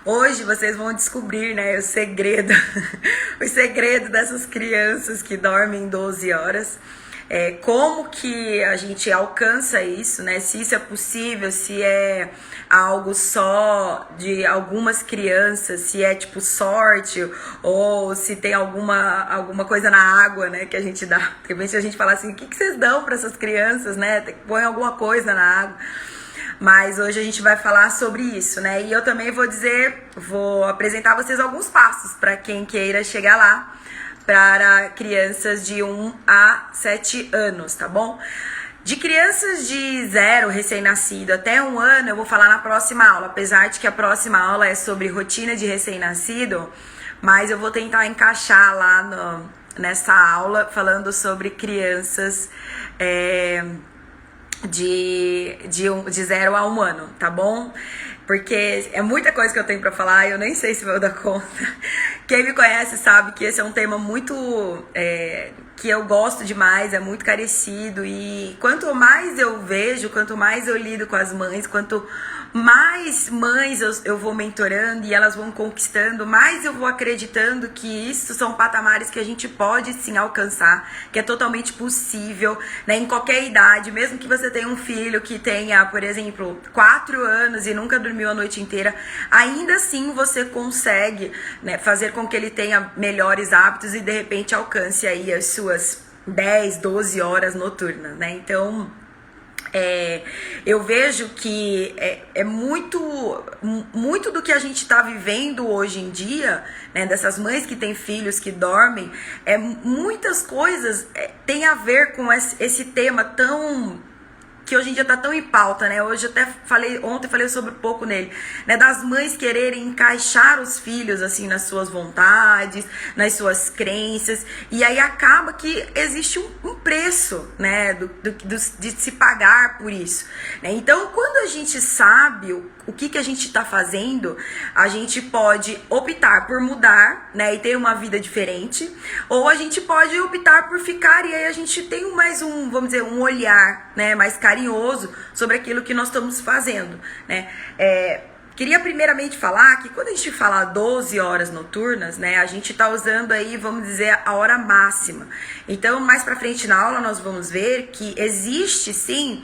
Hoje vocês vão descobrir, né, o segredo, o segredo dessas crianças que dormem 12 horas. Como que a gente alcança isso, né? Se isso é possível, se é algo só de algumas crianças, se é tipo sorte, ou se tem alguma coisa na água, né? Que a gente dá. De repente a gente fala assim, o que vocês dão para essas crianças, né? Põe alguma coisa na água. Mas hoje a gente vai falar sobre isso, né? E eu também vou apresentar a vocês alguns passos para quem queira chegar lá, para crianças de 1 a 7 anos, tá bom? De crianças de 0, recém-nascido, até 1 ano, eu vou falar na próxima aula, apesar de que a próxima aula é sobre rotina de recém-nascido, mas eu vou tentar encaixar lá nessa aula falando sobre crianças de 0 a 1 ano, tá bom? Porque é muita coisa que eu tenho pra falar e eu nem sei se vou dar conta. Quem me conhece sabe que esse é um tema muito que eu gosto demais, é muito carecido. E quanto mais eu vejo, quanto mais eu lido com as mães, quanto mais mães eu vou mentorando e elas vão conquistando, mais eu vou acreditando que isso são patamares que a gente pode sim alcançar, que é totalmente possível, né, em qualquer idade, mesmo que você tenha um filho que tenha, por exemplo, 4 anos e nunca dormiu a noite inteira, ainda assim você consegue, né, fazer com que ele tenha melhores hábitos e de repente alcance aí as suas 10, 12 horas noturnas, né? Então eu vejo que é muito do que a gente está vivendo hoje em dia, né, dessas mães que têm filhos que dormem, muitas coisas tem a ver com esse tema tão que hoje em dia tá tão em pauta, né? Ontem falei sobre pouco nele, né? Das mães quererem encaixar os filhos, assim, nas suas vontades, nas suas crenças, e aí acaba que existe um preço, né? De se pagar por isso, né? Então, quando a gente sabe o que a gente tá fazendo, a gente pode optar por mudar, né? E ter uma vida diferente, ou a gente pode optar por ficar, e aí a gente tem vamos dizer, um olhar, né? Mais carinhoso sobre aquilo que nós estamos fazendo, né? Queria primeiramente falar que quando a gente fala 12 horas noturnas, né, a gente tá usando aí, vamos dizer, a hora máxima. Então, mais pra frente na aula nós vamos ver que existe sim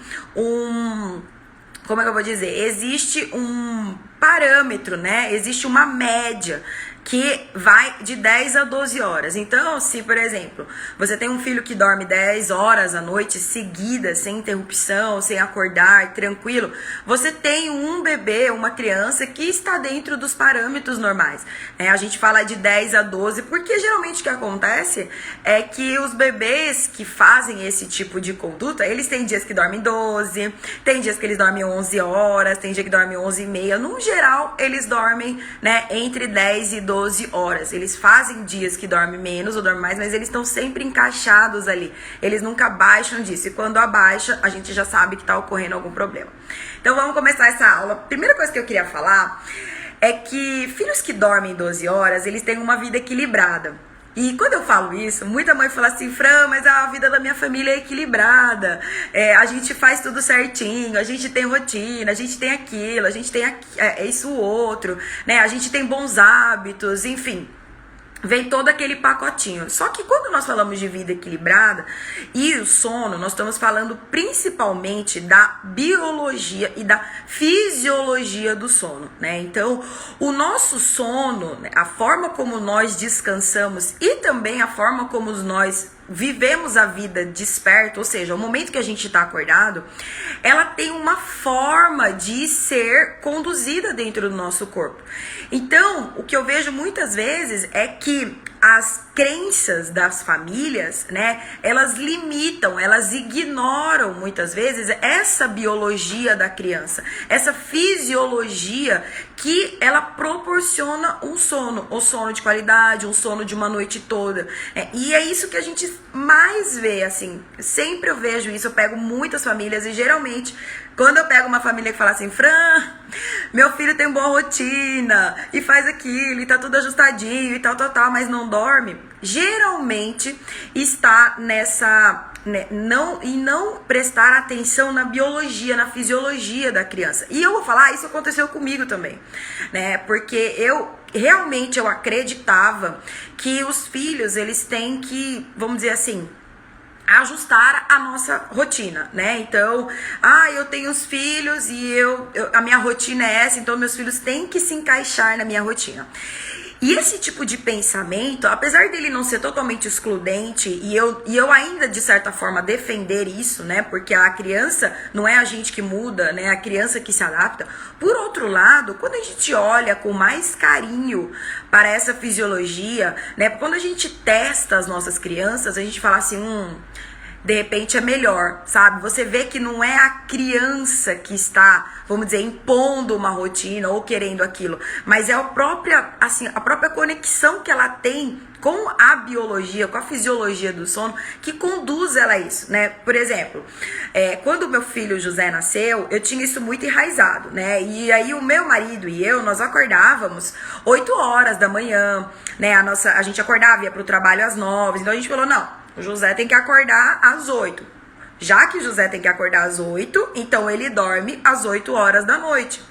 como é que eu vou dizer? Existe um parâmetro, né? Existe uma média que vai de 10 a 12 horas. Então, se, por exemplo, você tem um filho que dorme 10 horas à noite seguidas, sem interrupção, sem acordar, tranquilo, você tem um bebê, uma criança que está dentro dos parâmetros normais. A gente fala de 10 a 12, porque geralmente o que acontece é que os bebês que fazem esse tipo de conduta, eles têm dias que dormem 12, tem dias que eles dormem 11 horas, tem dia que dormem 11 e meia. No geral, eles dormem, né, entre 10 e 12 horas. Eles fazem dias que dormem menos ou dormem mais, mas eles estão sempre encaixados ali. Eles nunca abaixam disso. E quando abaixa, a gente já sabe que está ocorrendo algum problema. Então vamos começar essa aula. Primeira coisa que eu queria falar é que filhos que dormem 12 horas, eles têm uma vida equilibrada. E quando eu falo isso, muita mãe fala assim, Fran, mas a vida da minha família é equilibrada, a gente faz tudo certinho, a gente tem rotina, a gente tem aquilo, a gente tem isso outro, né? A gente tem bons hábitos, enfim. Vem todo aquele pacotinho. Só que quando nós falamos de vida equilibrada e o sono, nós estamos falando principalmente da biologia e da fisiologia do sono, né? Então, o nosso sono, a forma como nós descansamos e também a forma como nós vivemos a vida desperto, ou seja, o momento que a gente está acordado, ela tem uma forma de ser conduzida dentro do nosso corpo. Então, o que eu vejo muitas vezes é que as crenças das famílias, né, elas limitam, elas ignoram muitas vezes essa biologia da criança, essa fisiologia que ela proporciona um sono de qualidade, um sono de uma noite toda, e é isso que a gente mais vê, assim, sempre eu vejo isso, eu pego muitas famílias e geralmente quando eu pego uma família que fala assim, Fran, meu filho tem boa rotina e faz aquilo e tá tudo ajustadinho e tal, mas não dorme, geralmente está né, não prestar atenção na biologia, na fisiologia da criança. E eu vou falar, isso aconteceu comigo também, né? Porque realmente eu acreditava que os filhos, eles têm que, vamos dizer assim, ajustar a nossa rotina, né? Então, eu tenho os filhos e a minha rotina é essa, então meus filhos têm que se encaixar na minha rotina. E esse tipo de pensamento, apesar dele não ser totalmente excludente, e eu ainda, de certa forma, defender isso, né? Porque a criança não é a gente que muda, né? A criança que se adapta. Por outro lado, quando a gente olha com mais carinho para essa fisiologia, né? Quando a gente testa as nossas crianças, a gente fala assim, de repente é melhor, sabe? Você vê que não é a criança que está, vamos dizer, impondo uma rotina ou querendo aquilo, mas é a própria conexão que ela tem com a biologia, com a fisiologia do sono, que conduz ela a isso, né? Por exemplo, quando o meu filho José nasceu, eu tinha isso muito enraizado, né? E aí o meu marido e eu, nós acordávamos 8 horas da manhã, né? A gente acordava, ia pro trabalho às 9, então a gente falou, não, o José tem que acordar às 8. Já que o José tem que acordar às 8, então ele dorme às 8 horas da noite.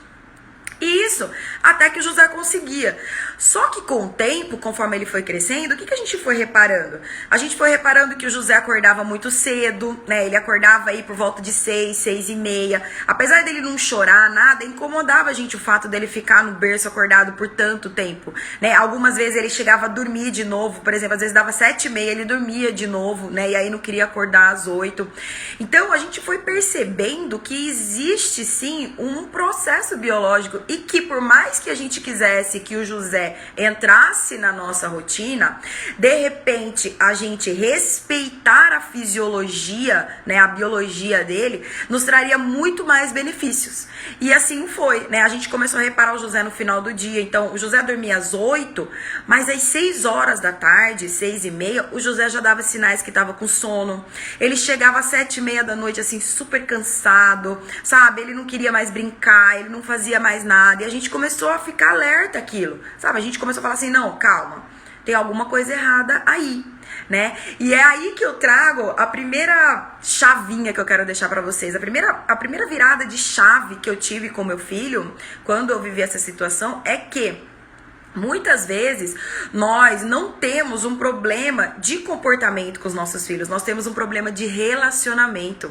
E isso, até que o José conseguia. Só que com o tempo, conforme ele foi crescendo, o que a gente foi reparando? A gente foi reparando que o José acordava muito cedo, né? Ele acordava aí por volta de 6, 6:30. Apesar dele não chorar, nada, incomodava a gente o fato dele ficar no berço acordado por tanto tempo, né? Algumas vezes ele chegava a dormir de novo, por exemplo, às vezes dava 7:30, ele dormia de novo, né? E aí não queria acordar às 8. Então a gente foi percebendo que existe sim um processo biológico e que por mais que a gente quisesse que o José entrasse na nossa rotina, de repente a gente respeitar a fisiologia, né, a biologia dele, nos traria muito mais benefícios. E assim foi, né? A gente começou a reparar o José no final do dia. Então, o José dormia às 8, mas às 6 horas da tarde, 6:30, o José já dava sinais que estava com sono. Ele chegava às 7:30 da noite, assim, super cansado, sabe? Ele não queria mais brincar, ele não fazia mais nada. E a gente começou a ficar alerta àquilo, sabe? A gente começou a falar assim, não, calma, tem alguma coisa errada aí, né? E é aí que eu trago a primeira chavinha que eu quero deixar pra vocês. A primeira virada de chave que eu tive com meu filho, quando eu vivi essa situação, é que muitas vezes nós não temos um problema de comportamento com os nossos filhos, nós temos um problema de relacionamento.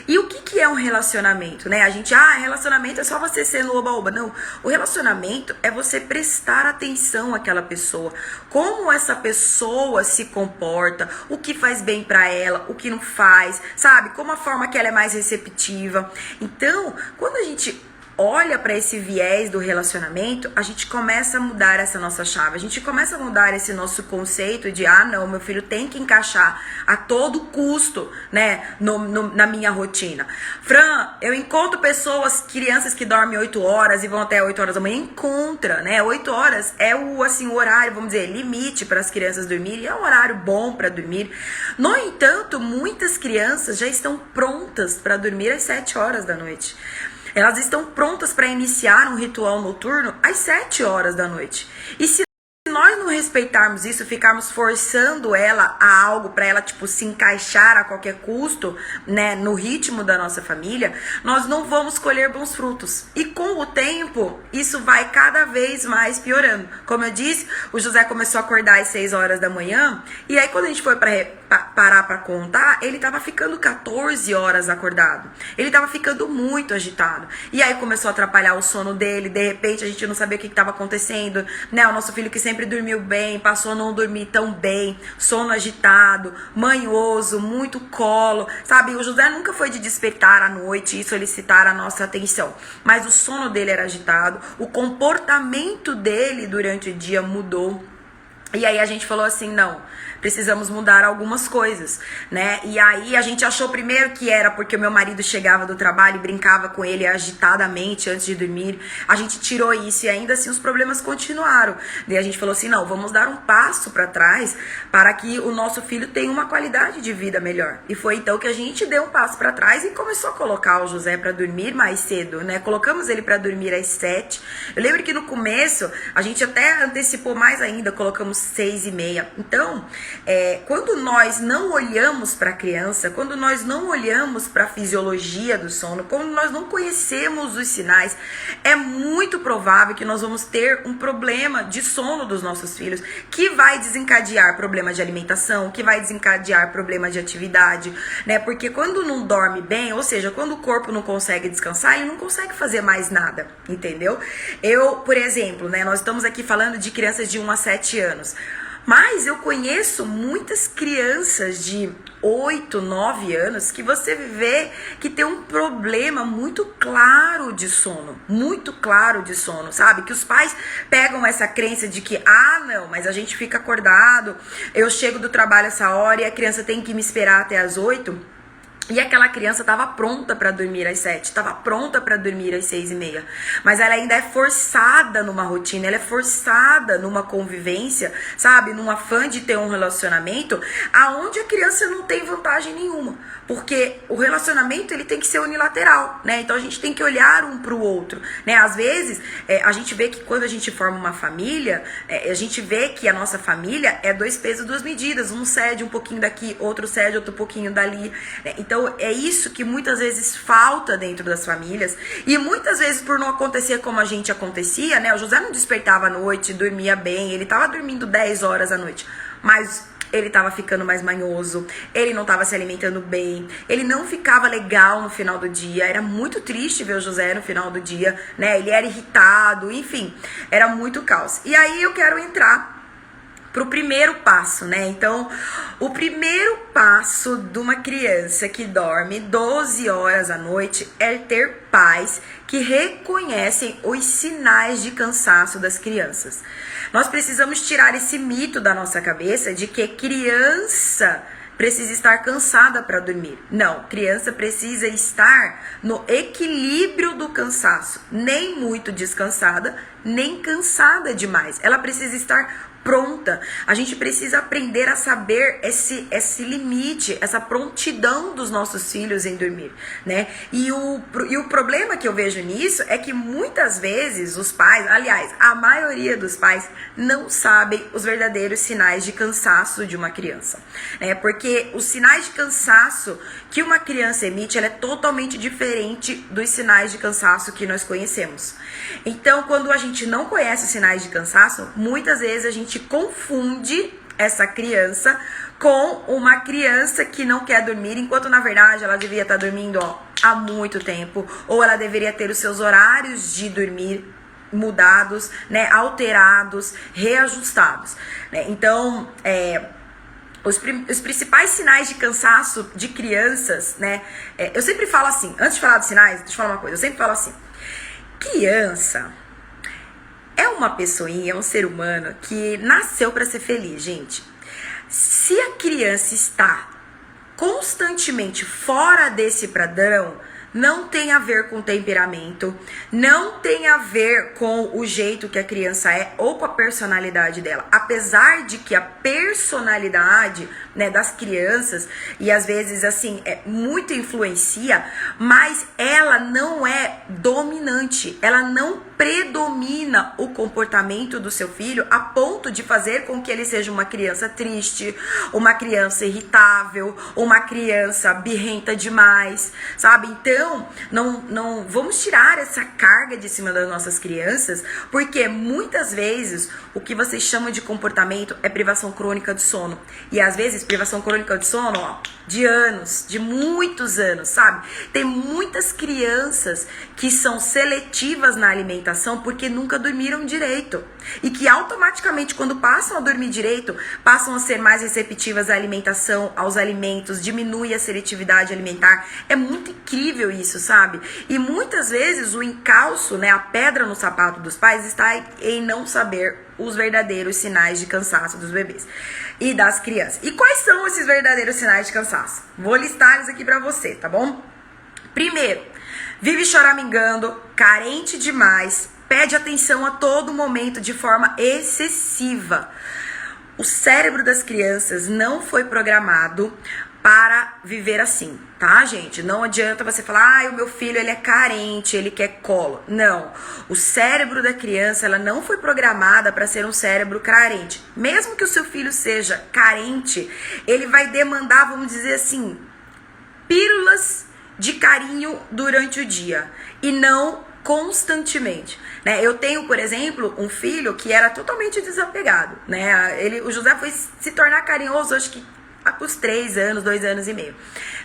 E o que é um relacionamento, né? A gente, relacionamento é só você ser no oba-oba. Não, o relacionamento é você prestar atenção àquela pessoa, como essa pessoa se comporta, o que faz bem pra ela, o que não faz, sabe? Como a forma que ela é mais receptiva. Então, quando a gente olha para esse viés do relacionamento, a gente começa a mudar essa nossa chave, a gente começa a mudar esse nosso conceito de, não, meu filho tem que encaixar a todo custo, né, na minha rotina. Fran, eu encontro crianças que dormem 8 horas e vão até 8 horas da manhã, encontra, né, 8 horas é o horário, vamos dizer, limite para as crianças dormirem, é um horário bom para dormir. No entanto, muitas crianças já estão prontas para dormir às 7 horas da noite. Elas estão prontas para iniciar um ritual noturno às 7 horas da noite. E se nós não respeitarmos isso, ficarmos forçando ela a algo para ela, tipo, se encaixar a qualquer custo, né, no ritmo da nossa família, nós não vamos colher bons frutos. E com o tempo, isso vai cada vez mais piorando. Como eu disse, o José começou a acordar às 6 horas da manhã, e aí quando a gente foi parar para contar, ele tava ficando 14 horas acordado. Ele tava ficando muito agitado. E aí começou a atrapalhar o sono dele, de repente a gente não sabia o que estava acontecendo, né? O nosso filho que sempre dormiu bem, passou a não dormir tão bem, sono agitado, manhoso, muito colo, sabe? O José nunca foi de despertar à noite e solicitar a nossa atenção, mas o sono dele era agitado, o comportamento dele durante o dia mudou. E aí a gente falou assim, não, precisamos mudar algumas coisas, né? E aí a gente achou primeiro que era porque o meu marido chegava do trabalho e brincava com ele agitadamente antes de dormir. A gente tirou isso e ainda assim os problemas continuaram. Daí a gente falou assim, não, vamos dar um passo para trás para que o nosso filho tenha uma qualidade de vida melhor. E foi então que a gente deu um passo para trás e começou a colocar o José para dormir mais cedo, né? Colocamos ele para dormir às 7. Eu lembro que no começo a gente até antecipou mais ainda, colocamos 6:30. Então, Quando nós não olhamos para a criança, quando nós não olhamos para a fisiologia do sono, quando nós não conhecemos os sinais, é muito provável que nós vamos ter um problema de sono dos nossos filhos, que vai desencadear problema de alimentação, que vai desencadear problema de atividade, né? Porque quando não dorme bem, ou seja, quando o corpo não consegue descansar, ele não consegue fazer mais nada, entendeu? Por exemplo, né, nós estamos aqui falando de crianças de 1 a 7 anos, mas eu conheço muitas crianças de 8, 9 anos que você vê que tem um problema muito claro de sono, sabe? Que os pais pegam essa crença de que, não, mas a gente fica acordado, eu chego do trabalho essa hora e a criança tem que me esperar até as 8. E aquela criança estava pronta para dormir às 7, estava pronta para dormir às 6:30. Mas ela ainda é forçada numa rotina, ela é forçada numa convivência, sabe? Num afã de ter um relacionamento, aonde a criança não tem vantagem nenhuma. Porque o relacionamento, ele tem que ser unilateral, né? Então a gente tem que olhar um pro outro, né? Às vezes, a gente vê que quando a gente forma uma família, a gente vê que a nossa família é 2 pesos, 2 medidas. Um cede um pouquinho daqui, outro cede outro pouquinho dali, né? Então é isso que muitas vezes falta dentro das famílias. E muitas vezes por não acontecer como a gente acontecia, né? O José não despertava à noite, dormia bem, ele tava dormindo 10 horas à noite, mas ele tava ficando mais manhoso, ele não tava se alimentando bem, ele não ficava legal no final do dia, era muito triste ver o José no final do dia, né? Ele era irritado, enfim, era muito caos. E aí eu quero entrar pro primeiro passo, né? Então, o primeiro passo de uma criança que dorme 12 horas à noite é ter pais que reconhecem os sinais de cansaço das crianças. Nós precisamos tirar esse mito da nossa cabeça de que criança precisa estar cansada para dormir. Não, criança precisa estar no equilíbrio do cansaço, nem muito descansada, nem cansada demais. Ela precisa estar pronta. A gente precisa aprender a saber esse limite, essa prontidão dos nossos filhos em dormir, né? E o problema que eu vejo nisso é que muitas vezes os pais, aliás, a maioria dos pais não sabem os verdadeiros sinais de cansaço de uma criança, né? Porque os sinais de cansaço que uma criança emite, ela é totalmente diferente dos sinais de cansaço que nós conhecemos. Então, quando a gente não conhece os sinais de cansaço, muitas vezes a gente confunde essa criança com uma criança que não quer dormir, enquanto na verdade ela deveria estar dormindo há muito tempo, ou ela deveria ter os seus horários de dormir mudados, né, alterados, reajustados, né? Então, os principais sinais de cansaço de crianças, né, eu sempre falo assim, antes de falar dos sinais, deixa eu falar uma coisa, eu sempre falo assim, criança é uma pessoinha, é um ser humano que nasceu para ser feliz, gente. Se a criança está constantemente fora desse padrão, não tem a ver com temperamento, não tem a ver com o jeito que a criança é ou com a personalidade dela. Apesar de que a personalidade, né, das crianças, e às vezes assim, muito influencia, mas ela não é dominante, ela não predomina o comportamento do seu filho a ponto de fazer com que ele seja uma criança triste, uma criança irritável, uma criança birrenta demais, sabe? Então, não vamos tirar essa carga de cima das nossas crianças, porque muitas vezes o que vocês chamam de comportamento é privação crônica de sono. E às vezes privação crônica de sono, de anos, de muitos anos, sabe? Tem muitas crianças que são seletivas na alimentação porque nunca dormiram direito. E que automaticamente, quando passam a dormir direito, passam a ser mais receptivas à alimentação, aos alimentos, diminui a seletividade alimentar. É muito incrível isso, sabe? E muitas vezes o encalço, né, a pedra no sapato dos pais está em não saber os verdadeiros sinais de cansaço dos bebês e das crianças. E quais são esses verdadeiros sinais de cansaço? Vou listar eles aqui pra você, tá bom? Primeiro, vive choramingando, carente demais, pede atenção a todo momento de forma excessiva. O cérebro das crianças não foi programado para viver assim, tá, gente? Não adianta você falar, o meu filho, ele é carente, ele quer colo. Não. O cérebro da criança, ela não foi programada para ser um cérebro carente. Mesmo que o seu filho seja carente, ele vai demandar, vamos dizer assim, pílulas de carinho durante o dia e não constantemente, né? Eu tenho, por exemplo, um filho que era totalmente desapegado, né? O José foi se tornar carinhoso, acho que os 3 anos, 2 anos e meio.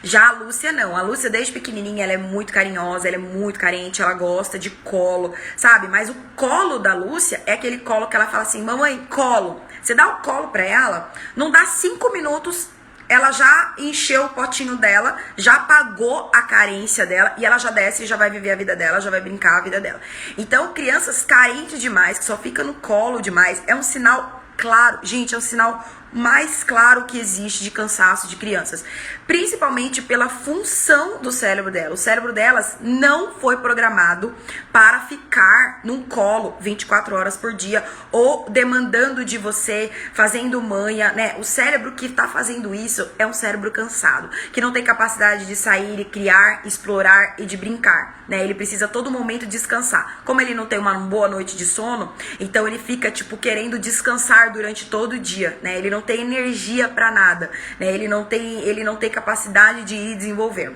Já a Lúcia não. A Lúcia, desde pequenininha, ela é muito carinhosa, ela é muito carente, ela gosta de colo, sabe? Mas o colo da Lúcia é aquele colo que ela fala assim, mamãe, colo. Você dá o colo pra ela, não dá 5 minutos, ela já encheu o potinho dela, já pagou a carência dela e ela já desce e já vai viver a vida dela, já vai brincar a vida dela. Então, crianças carentes demais, que só fica no colo demais, é um sinal claro, gente, é um sinal mais claro que existe de cansaço de crianças, principalmente pela função do cérebro dela. O cérebro delas não foi programado para ficar num colo 24 horas por dia ou demandando de você, fazendo manha, né? O cérebro que está fazendo isso é um cérebro cansado, que não tem capacidade de sair e criar, explorar e de brincar, né? Ele precisa a todo momento descansar. Como ele não tem uma boa noite de sono, então ele fica tipo querendo descansar durante todo o dia, né? Ele não tem energia para nada, né? Ele não tem capacidade de ir desenvolver.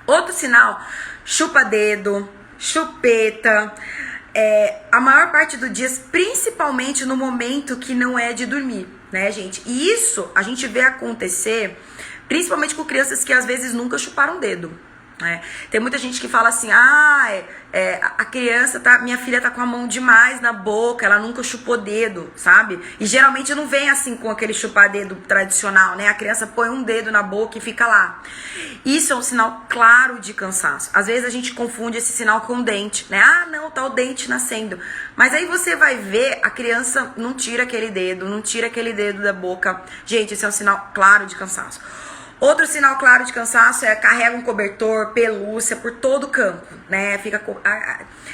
Outro sinal, chupa-dedo, chupeta, a maior parte do dia, principalmente no momento que não é de dormir, né, gente? E isso a gente vê acontecer principalmente com crianças que às vezes nunca chuparam o dedo. Tem muita gente que fala assim, a criança minha filha tá com a mão demais na boca, ela nunca chupou dedo, sabe? E geralmente não vem assim com aquele chupar dedo tradicional, né? A criança põe um dedo na boca e fica lá. Isso é um sinal claro de cansaço. Às vezes a gente confunde esse sinal com o dente, né? Não, tá o dente nascendo. Mas aí você vai ver, a criança não tira aquele dedo da boca. Gente, esse é um sinal claro de cansaço. Outro sinal claro de cansaço é carrega um cobertor, pelúcia por todo o campo, né?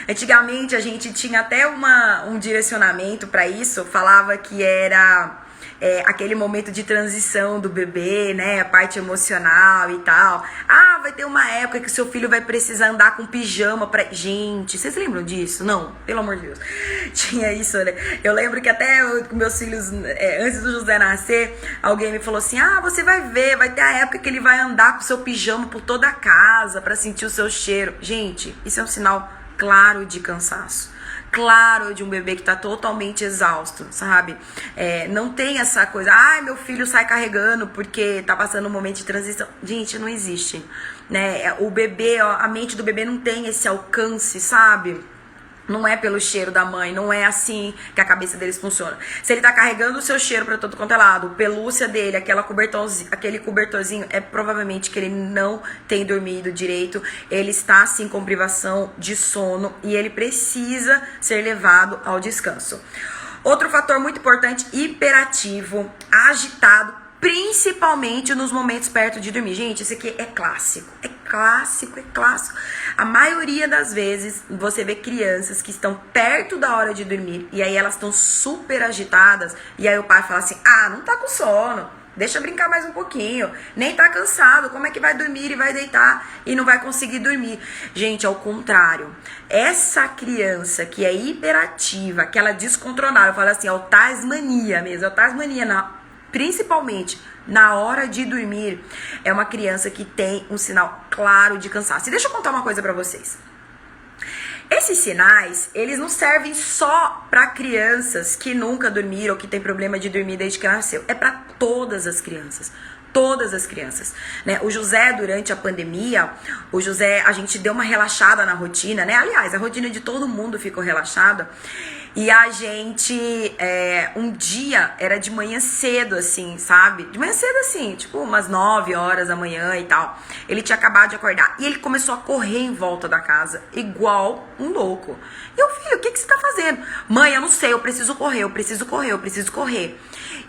Antigamente a gente tinha até um direcionamento para isso, falava que era aquele momento de transição do bebê, né? A parte emocional e tal. Vai ter uma época que o seu filho vai precisar andar com pijama pra... Gente, vocês lembram disso? Não, pelo amor de Deus. Tinha isso, né? Eu lembro que até com meus filhos, antes do José nascer, alguém me falou assim, você vai ver, vai ter a época que ele vai andar com o seu pijama por toda a casa pra sentir o seu cheiro. Gente, isso é um sinal claro de cansaço. Claro, de um bebê que tá totalmente exausto, sabe? Não tem essa coisa, meu filho sai carregando porque tá passando um momento de transição. Gente, não existe, né? O bebê, a mente do bebê não tem esse alcance, sabe? Não é pelo cheiro da mãe, não é assim que a cabeça deles funciona. Se ele tá carregando o seu cheiro pra todo quanto é lado, pelúcia dele, aquele cobertorzinho, é provavelmente que ele não tem dormido direito, ele está assim com privação de sono e ele precisa ser levado ao descanso. Outro fator muito importante, hiperativo, agitado, principalmente nos momentos perto de dormir. Gente, isso aqui é clássico. É clássico. A maioria das vezes, você vê crianças que estão perto da hora de dormir e aí elas estão super agitadas e aí o pai fala assim, não tá com sono, deixa brincar mais um pouquinho, nem tá cansado, como é que vai dormir e vai deitar e não vai conseguir dormir? Gente, ao contrário, essa criança que é hiperativa, aquela descontrolada, eu falo assim, é o tasmania mesmo, principalmente na hora de dormir, é uma criança que tem um sinal claro de cansaço. E deixa eu contar uma coisa pra vocês. Esses sinais, eles não servem só para crianças que nunca dormiram ou que tem problema de dormir desde que nasceu. É para todas as crianças. Todas as crianças, né? O José, durante a pandemia, a gente deu uma relaxada na rotina, né? Aliás, a rotina de todo mundo ficou relaxada. E a gente, um dia, era de manhã cedo, assim, sabe? De manhã cedo, assim, tipo umas 9 horas da manhã e tal. Ele tinha acabado de acordar e ele começou a correr em volta da casa, igual um louco. E eu, filho, o que você tá fazendo? Mãe, eu não sei, eu preciso correr.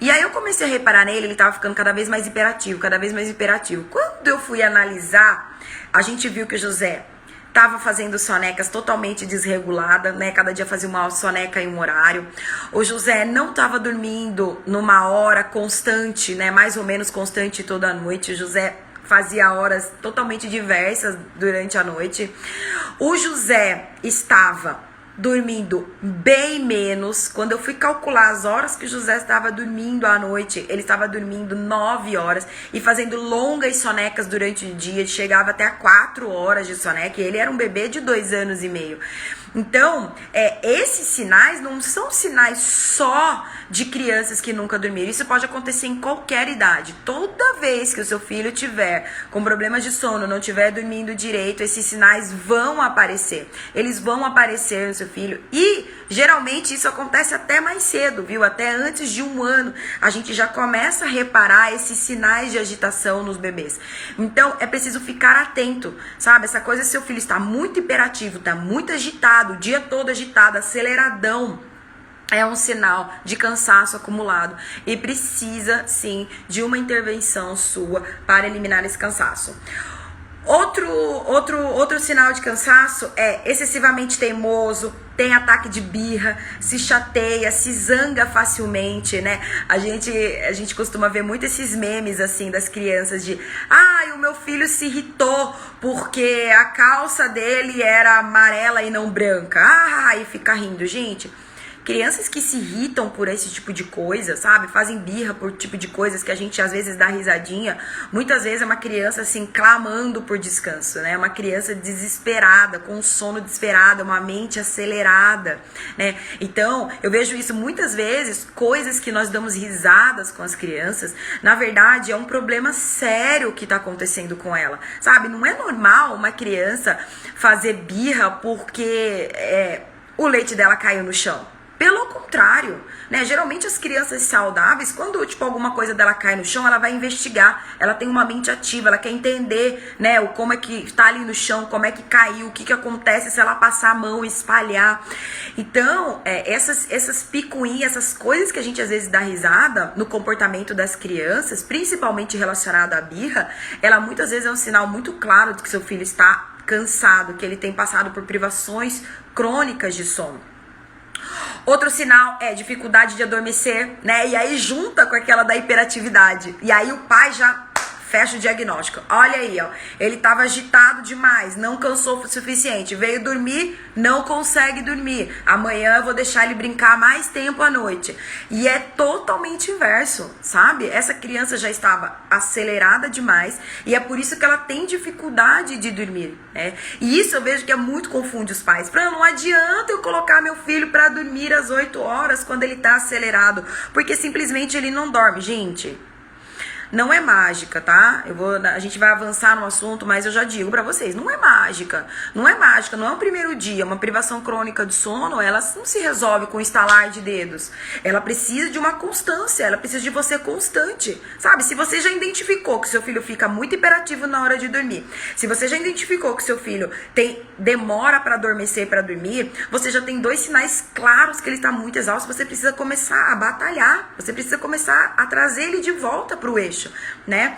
E aí eu comecei a reparar nele, ele tava ficando cada vez mais hiperativo. Quando eu fui analisar, a gente viu que o José tava fazendo sonecas totalmente desregulada, né? Cada dia fazia uma soneca em um horário. O José não tava dormindo numa hora constante, né? Mais ou menos constante toda noite. O José fazia horas totalmente diversas durante a noite. O José estava dormindo bem menos. Quando eu fui calcular as horas que o José estava dormindo à noite, ele estava dormindo 9 horas e fazendo longas sonecas durante o dia. Chegava até a 4 horas de soneca. E ele era um bebê de 2 anos e meio. Então, esses sinais não são sinais só de crianças que nunca dormiram. Isso pode acontecer em qualquer idade. Toda vez que o seu filho tiver com problemas de sono, não estiver dormindo direito, esses sinais vão aparecer. Eles vão aparecer no seu filho. E, geralmente, isso acontece até mais cedo, viu? Até antes de 1 ano, a gente já começa a reparar esses sinais de agitação nos bebês. Então, é preciso ficar atento, sabe? Essa coisa, se seu filho está muito hiperativo, está muito agitado, o dia todo agitado, aceleradão, é um sinal de cansaço acumulado e precisa, sim, de uma intervenção sua para eliminar esse cansaço. Outro sinal de cansaço é excessivamente teimoso, tem ataque de birra, se chateia, se zanga facilmente, né? A gente costuma ver muito esses memes, assim, das crianças de o meu filho se irritou porque a calça dele era amarela e não branca. E fica rindo, gente. Crianças que se irritam por esse tipo de coisa, sabe? Fazem birra por tipo de coisas que a gente às vezes dá risadinha. Muitas vezes é uma criança assim clamando por descanso, né? Uma criança desesperada, com um sono desesperado, uma mente acelerada, né? Então, eu vejo isso muitas vezes, coisas que nós damos risadas com as crianças, na verdade é um problema sério que tá acontecendo com ela, sabe? Não é normal uma criança fazer birra porque o leite dela caiu no chão. Pelo contrário, né? Geralmente as crianças saudáveis, quando alguma coisa dela cai no chão, ela vai investigar, ela tem uma mente ativa, ela quer entender, né, como é que tá ali no chão, como é que caiu, o que acontece se ela passar a mão e espalhar. Então, essas picuinhas, essas coisas que a gente às vezes dá risada no comportamento das crianças, principalmente relacionado à birra, ela muitas vezes é um sinal muito claro de que seu filho está cansado, que ele tem passado por privações crônicas de sono. Outro sinal é dificuldade de adormecer, né? E aí junta com aquela da hiperatividade. E aí o pai já fecha o diagnóstico. Olha aí, ó. Ele tava agitado demais, não cansou o suficiente. Veio dormir, não consegue dormir. Amanhã eu vou deixar ele brincar mais tempo à noite. E é totalmente inverso, sabe? Essa criança já estava acelerada demais e é por isso que ela tem dificuldade de dormir, né? E isso eu vejo que é muito confunde os pais. Não adianta eu colocar meu filho para dormir às 8 horas quando ele tá acelerado, porque simplesmente ele não dorme, gente. Não é mágica, tá? A gente vai avançar no assunto, mas eu já digo pra vocês, não é mágica. Não é mágica, não é o primeiro dia. Uma privação crônica de sono, ela não se resolve com estalar de dedos. Ela precisa de uma constância, ela precisa de você constante, sabe? Se você já identificou que seu filho fica muito hiperativo na hora de dormir, se você já identificou que seu filho demora pra adormecer, pra dormir, você já tem 2 sinais claros que ele está muito exausto, você precisa começar a batalhar, você precisa começar a trazer ele de volta pro eixo, né?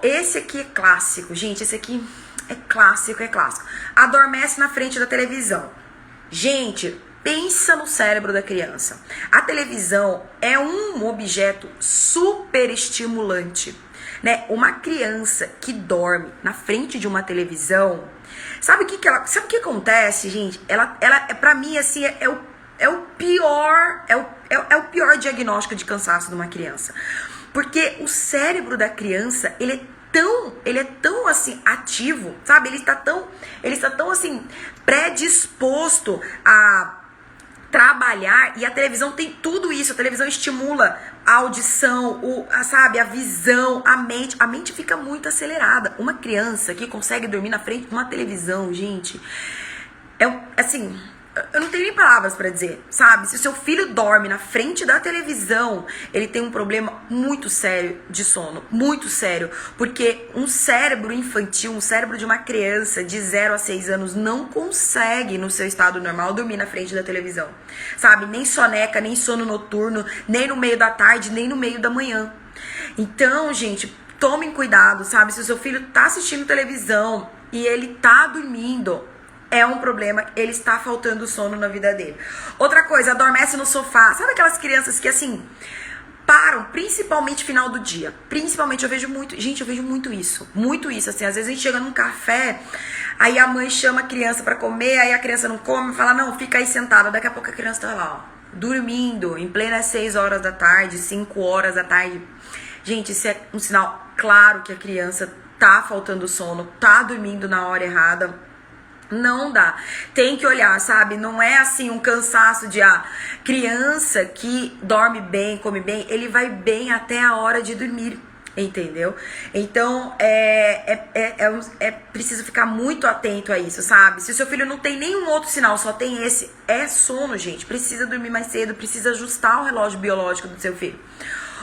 Esse aqui é clássico, gente, esse aqui é clássico. Adormece na frente da televisão. Gente, pensa no cérebro da criança. A televisão é um objeto super estimulante, né? Uma criança que dorme na frente de uma televisão, sabe o que acontece, gente? Ela pra mim, assim, é o pior diagnóstico de cansaço de uma criança. Porque o cérebro da criança, ele é tão assim ativo, sabe? Ele está tão assim predisposto a trabalhar, e a televisão tem tudo isso. A televisão estimula a audição, a visão, a mente. A mente fica muito acelerada. Uma criança que consegue dormir na frente de uma televisão, gente, assim, eu não tenho nem palavras pra dizer, sabe? Se o seu filho dorme na frente da televisão, ele tem um problema muito sério de sono, muito sério, porque um cérebro infantil, um cérebro de uma criança de 0 a 6 anos não consegue, no seu estado normal, dormir na frente da televisão, sabe? Nem soneca, nem sono noturno, nem no meio da tarde, nem no meio da manhã. Então, gente, tomem cuidado, sabe? Se o seu filho tá assistindo televisão, e ele tá dormindo, é um problema, ele está faltando sono na vida dele. Outra coisa, adormece no sofá. Sabe aquelas crianças que assim, param, principalmente final do dia. Principalmente, eu vejo muito, gente, eu vejo muito isso, assim, às vezes a gente chega num café, aí a mãe chama a criança pra comer, aí a criança não come, fala, não, fica aí sentada, daqui a pouco a criança tá lá, ó, dormindo, em plena 6 horas da tarde, 5 horas da tarde. Gente, isso é um sinal claro que a criança tá faltando sono, tá dormindo na hora errada. Não dá. Tem que olhar, sabe? Não é assim um cansaço de criança que dorme bem, come bem, ele vai bem até a hora de dormir, entendeu? Então, preciso ficar muito atento a isso, sabe? Se o seu filho não tem nenhum outro sinal, só tem esse, é sono, gente. Precisa dormir mais cedo, precisa ajustar o relógio biológico do seu filho.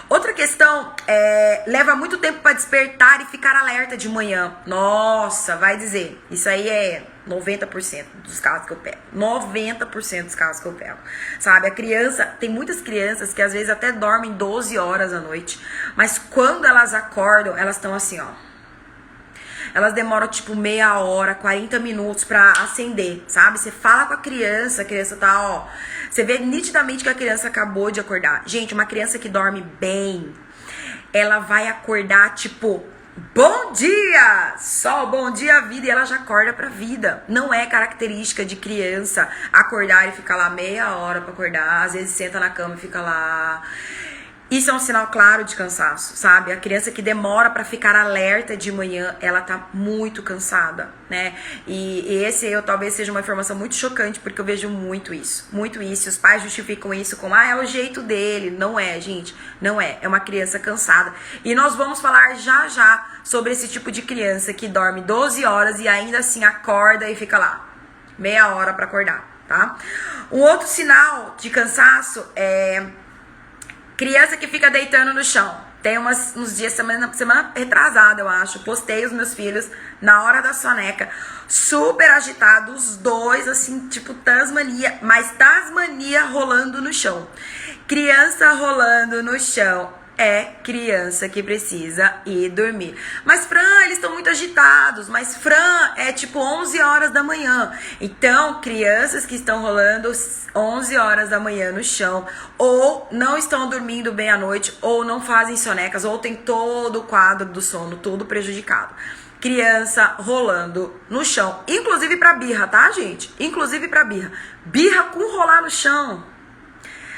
Outra questão leva muito tempo para despertar e ficar alerta de manhã. Nossa, vai dizer. Isso aí é 90% dos casos que eu pego. 90% dos casos que eu pego. Sabe, a criança, tem muitas crianças que às vezes até dormem 12 horas à noite. Mas quando elas acordam, elas estão assim, ó. Elas demoram tipo meia hora, 40 minutos pra acender, sabe? Você fala com a criança tá, ó. Você vê nitidamente que a criança acabou de acordar. Gente, uma criança que dorme bem, ela vai acordar tipo, bom dia! Sol, bom dia, vida. E ela já acorda pra vida. Não é característica de criança acordar e ficar lá meia hora pra acordar. Às vezes senta na cama e fica lá. Isso é um sinal claro de cansaço, sabe? A criança que demora pra ficar alerta de manhã, ela tá muito cansada, né? E esse talvez seja uma informação muito chocante, porque eu vejo muito isso. Muito isso. Os pais justificam isso com, é o jeito dele. Não é, gente. Não é. É uma criança cansada. E nós vamos falar já sobre esse tipo de criança que dorme 12 horas e ainda assim acorda e fica lá. Meia hora pra acordar, tá? Um outro sinal de cansaço é criança que fica deitando no chão. Tem uns dias, semana retrasada, eu acho, postei os meus filhos na hora da soneca, super agitados, os dois, assim, tipo Tasmania, mas Tasmania rolando no chão. Criança rolando no chão é criança que precisa ir dormir. Mas, Fran, eles estão muito agitados. Mas, Fran, é tipo 11 horas da manhã. Então, crianças que estão rolando 11 horas da manhã no chão, ou não estão dormindo bem à noite, ou não fazem sonecas, ou tem todo o quadro do sono todo prejudicado. Criança rolando no chão. Inclusive pra birra, tá, gente? Inclusive pra birra. Birra com rolar no chão.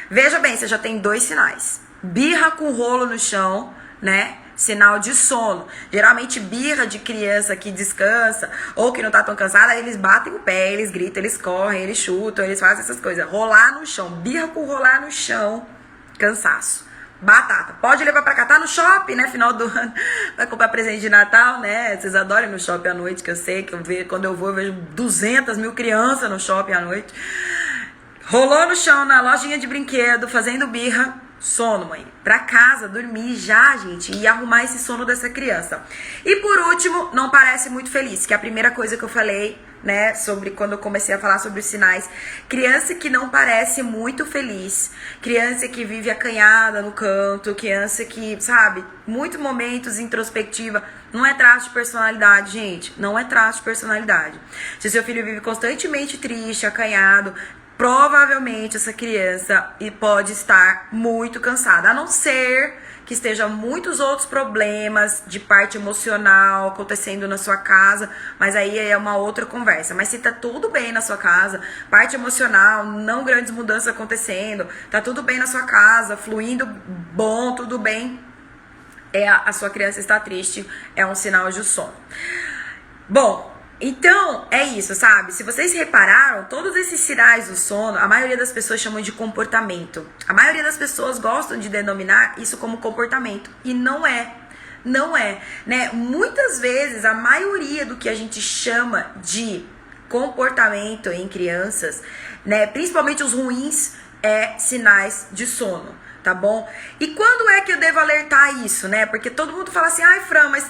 Veja bem, você já tem 2 sinais. Birra com rolo no chão, né? Sinal de sono. Geralmente birra de criança que descansa ou que não tá tão cansada, eles batem o pé, eles gritam, eles correm, eles chutam, eles fazem essas coisas. Rolar no chão. Birra com rolar no chão. Cansaço. Batata. Pode levar pra cá, tá no shopping, né? Final do ano. Vai comprar presente de Natal, né? Vocês adoram ir no shopping à noite, que eu sei, que quando eu vou, eu vejo 200 mil crianças no shopping à noite. Rolou no chão, na lojinha de brinquedo, fazendo birra. Sono, mãe. Pra casa, dormir já, gente. E arrumar esse sono dessa criança. E por último, não parece muito feliz. Que é a primeira coisa que eu falei, né? Sobre quando eu comecei a falar sobre os sinais. Criança que não parece muito feliz. Criança que vive acanhada no canto. Criança que, sabe? Muitos momentos introspectiva. Não é traço de personalidade, gente. Não é traço de personalidade. Se o seu filho vive constantemente triste, acanhado, provavelmente essa criança pode estar muito cansada, a não ser que esteja muitos outros problemas de parte emocional acontecendo na sua casa, mas aí é uma outra conversa. Mas se tá tudo bem na sua casa, parte emocional, não grandes mudanças acontecendo, tá tudo bem na sua casa, fluindo bom, tudo bem, a sua criança está triste, é um sinal de sono. Bom, então, é isso, sabe? Se vocês repararam, todos esses sinais do sono, a maioria das pessoas chamam de comportamento. A maioria das pessoas gostam de denominar isso como comportamento. E não é. Não é, né? Muitas vezes, a maioria do que a gente chama de comportamento em crianças, né? Principalmente os ruins, é sinais de sono. Tá bom? E quando é que eu devo alertar isso, né? Porque todo mundo fala assim, ai, Fran, mas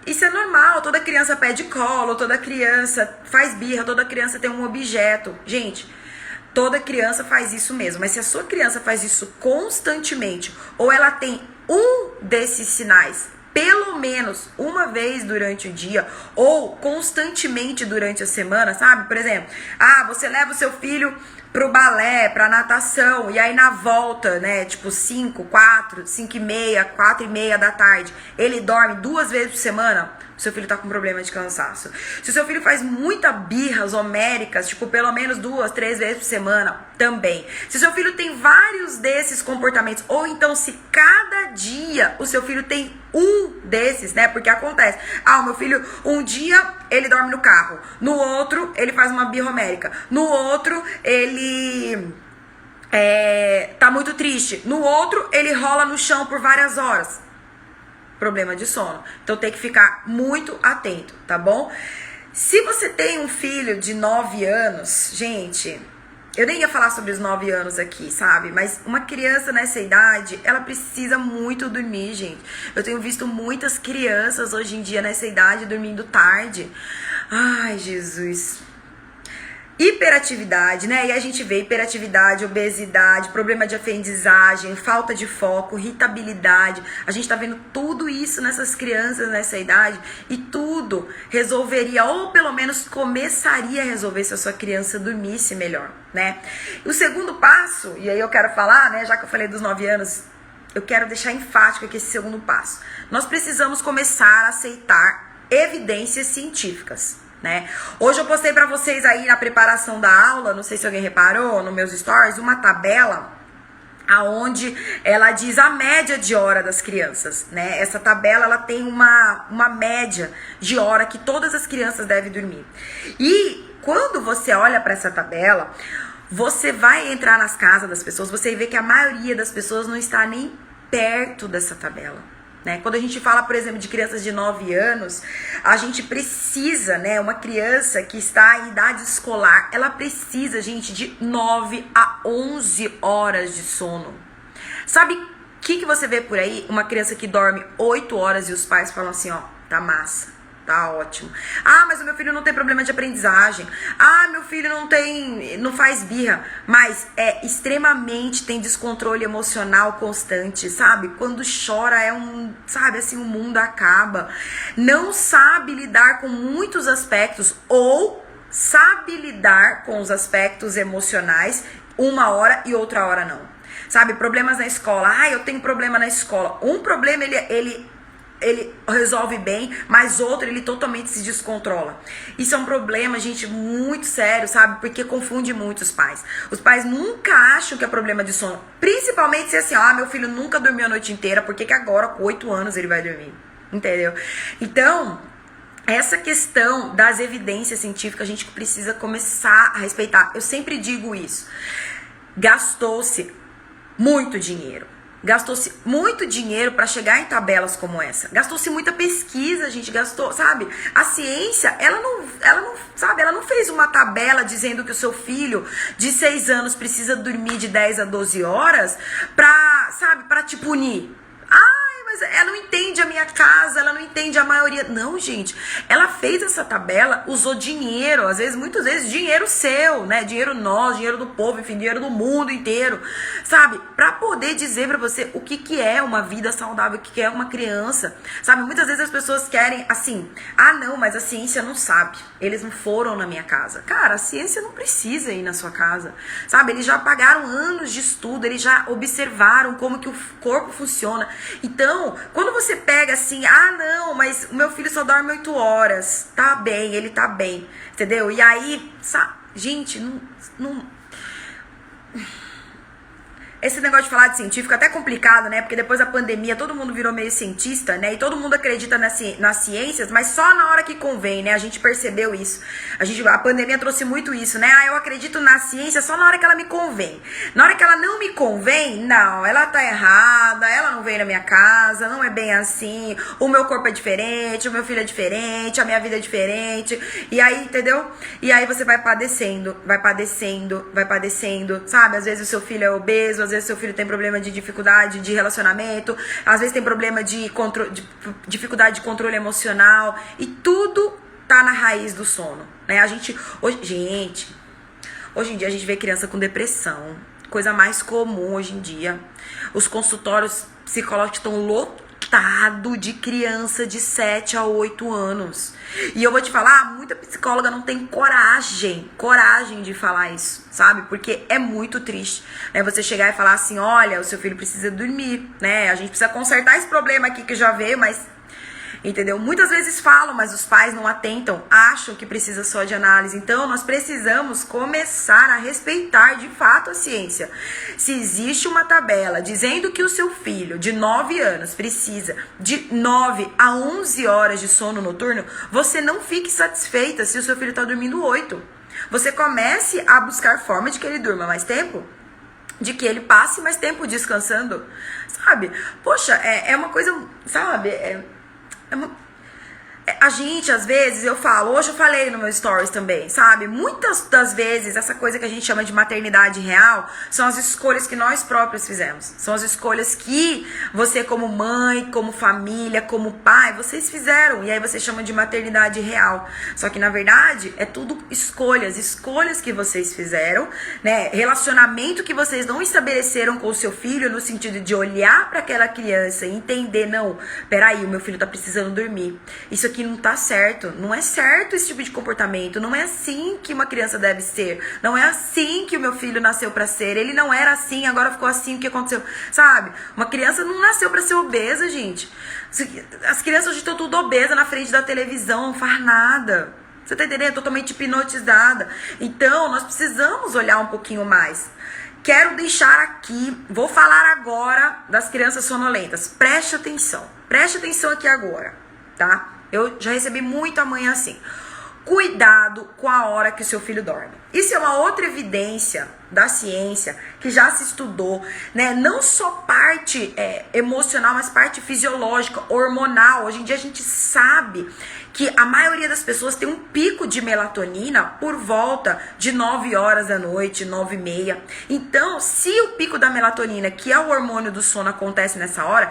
isso é normal, toda criança pede colo, toda criança faz birra, toda criança tem um objeto. Gente, toda criança faz isso mesmo, mas se a sua criança faz isso constantemente, ou ela tem um desses sinais pelo menos uma vez durante o dia ou constantemente durante a semana, sabe? Por exemplo, você leva o seu filho pro balé, pra natação, e aí na volta, né, tipo 5 e meia, 4 e meia da tarde, ele dorme 2 vezes por semana, o seu filho tá com problema de cansaço. Se o seu filho faz muita birras homéricas, tipo pelo menos 2, 3 vezes por semana, também. Se o seu filho tem vários desses comportamentos, ou então se cada dia o seu filho tem um desses, né, porque acontece, o meu filho um dia ele dorme no carro, no outro ele faz uma birra homérica, no outro ele tá muito triste, no outro ele rola no chão por várias horas. Problema de sono. Então tem que ficar muito atento, tá bom? Se você tem um filho de 9 anos, gente, eu nem ia falar sobre os 9 anos aqui, sabe? Mas uma criança nessa idade, ela precisa muito dormir, gente. Eu tenho visto muitas crianças hoje em dia nessa idade dormindo tarde. Ai, Jesus. Hiperatividade, né? E a gente vê hiperatividade, obesidade, problema de aprendizagem, falta de foco, irritabilidade. A gente tá vendo tudo isso nessas crianças nessa idade e tudo resolveria, ou pelo menos começaria a resolver se a sua criança dormisse melhor, né? O segundo passo, e aí eu quero falar, né? Já que eu falei dos 9 anos, eu quero deixar enfático aqui esse segundo passo. Nós precisamos começar a aceitar evidências científicas, né? Hoje eu postei pra vocês aí na preparação da aula, não sei se alguém reparou nos meus stories, uma tabela aonde ela diz a média de hora das crianças, né? Essa tabela ela tem uma média de hora que todas as crianças devem dormir. E quando você olha para essa tabela, você vai entrar nas casas das pessoas, você vê que a maioria das pessoas não está nem perto dessa tabela. Né? Quando a gente fala, por exemplo, de crianças de 9 anos, a gente precisa, né? Uma criança que está em idade escolar, ela precisa, gente, de 9 a 11 horas de sono. Sabe o que você vê por aí? Uma criança que dorme 8 horas e os pais falam assim, ó, tá massa. Tá ótimo. Mas o meu filho não tem problema de aprendizagem. Meu filho não faz birra. Mas extremamente tem descontrole emocional constante, sabe? Quando chora sabe assim, o mundo acaba. Não sabe lidar com muitos aspectos ou sabe lidar com os aspectos emocionais uma hora e outra hora não. Sabe? Problemas na escola. Eu tenho problema na escola. Um problema ele resolve bem, mas outro ele totalmente se descontrola. Isso é um problema, gente, muito sério, sabe? Porque confunde muito os pais. Os pais nunca acham que é problema de sono. Principalmente se assim, meu filho nunca dormiu a noite inteira, por que agora com 8 anos ele vai dormir? Entendeu? Então, essa questão das evidências científicas a gente precisa começar a respeitar. Eu sempre digo isso. Gastou-se muito dinheiro. Gastou-se muito dinheiro para chegar em tabelas como essa. Gastou-se muita pesquisa, a gente gastou, sabe? A ciência, ela não fez uma tabela dizendo que o seu filho de 6 anos precisa dormir de 10 a 12 horas pra te punir. Mas ela não entende a minha casa, ela não entende a maioria. Não, gente, ela fez essa tabela, usou dinheiro, muitas vezes dinheiro seu, né? Dinheiro nosso, dinheiro do povo, enfim, dinheiro do mundo inteiro, sabe? Pra poder dizer pra você o que é uma vida saudável, o que é uma criança, sabe? Muitas vezes as pessoas querem assim, não, mas a ciência não sabe, eles não foram na minha casa. Cara, a ciência não precisa ir na sua casa, sabe? Eles já pagaram anos de estudo, eles já observaram como que o corpo funciona. Então, quando você pega assim, não, mas o meu filho só dorme 8 horas, tá bem, ele tá bem, entendeu? E aí, gente, não... Esse negócio de falar de científico é até complicado, né? Porque depois da pandemia todo mundo virou meio cientista, né? E todo mundo acredita nas ciências, mas só na hora que convém, né? A gente percebeu isso. A pandemia trouxe muito isso, né? Eu acredito na ciência só na hora que ela me convém. Na hora que ela não me convém, não, ela tá errada, ela não veio na minha casa, não é bem assim, o meu corpo é diferente, o meu filho é diferente, a minha vida é diferente. E aí, entendeu? E aí você vai padecendo, sabe? Às vezes o seu filho é obeso, às vezes seu filho tem problema de dificuldade de relacionamento, às vezes tem problema de dificuldade de controle emocional, e tudo tá na raiz do sono, né? Hoje em dia a gente vê criança com depressão, coisa mais comum hoje em dia. Os consultórios psicológicos estão lotados lotado de criança de 7 a 8 anos. E eu vou te falar, muita psicóloga não tem coragem de falar isso, sabe? Porque é muito triste, né? Você chegar e falar assim, olha, o seu filho precisa dormir, né? A gente precisa consertar esse problema aqui que já veio, mas... Entendeu? Muitas vezes falam, mas os pais não atentam, acham que precisa só de análise. Então, nós precisamos começar a respeitar de fato a ciência. Se existe uma tabela dizendo que o seu filho de 9 anos precisa de 9 a 11 horas de sono noturno, você não fique satisfeita se o seu filho está dormindo 8. Você comece a buscar forma de que ele durma mais tempo, de que ele passe mais tempo descansando, sabe? Poxa, é uma coisa, sabe? A gente, às vezes, eu falo, hoje eu falei no meu stories também, sabe? Muitas das vezes, essa coisa que a gente chama de maternidade real são as escolhas que nós próprios fizemos. São as escolhas que você, como mãe, como família, como pai, vocês fizeram. E aí você chama de maternidade real. Só que, na verdade, é tudo escolhas que vocês fizeram, né? Relacionamento que vocês não estabeleceram com o seu filho, no sentido de olhar para aquela criança e entender, não, peraí, o meu filho tá precisando dormir. Isso aqui não tá certo, não é certo esse tipo de comportamento, não é assim que uma criança deve ser, não é assim que o meu filho nasceu pra ser, ele não era assim, agora ficou assim, o que aconteceu, sabe? Uma criança não nasceu pra ser obesa, gente. As crianças hoje estão tudo obesas na frente da televisão, não faz nada. Você tá entendendo? Totalmente hipnotizada. Então, nós precisamos olhar um pouquinho mais. Quero deixar aqui, vou falar agora das crianças sonolentas. Preste atenção aqui agora, tá? Eu já recebi muita mãe assim. Cuidado com a hora que o seu filho dorme. Isso é uma outra evidência da ciência que já se estudou, né? Não só parte emocional, mas parte fisiológica, hormonal. Hoje em dia a gente sabe que a maioria das pessoas tem um pico de melatonina por volta de 9 horas da noite, 9h30. Então, se o pico da melatonina, que é o hormônio do sono, acontece nessa hora,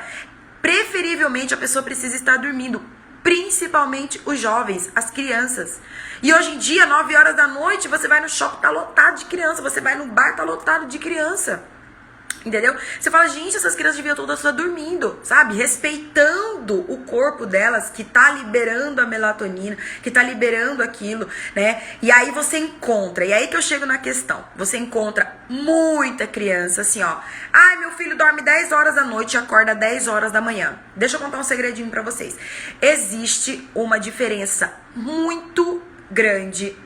preferivelmente a pessoa precisa estar dormindo. Principalmente os jovens, as crianças. E hoje em dia, 9 horas da noite, você vai no shopping, tá lotado de criança. Você vai no bar, tá lotado de criança. Entendeu? Você fala, gente, essas crianças deviam todas estar dormindo, sabe? Respeitando o corpo delas, que tá liberando a melatonina, que tá liberando aquilo, né? E aí você encontra, e aí que eu chego na questão. Você encontra muita criança assim, ó. Ai, meu filho dorme 10 horas da noite e acorda 10 horas da manhã. Deixa eu contar um segredinho pra vocês. Existe uma diferença muito grande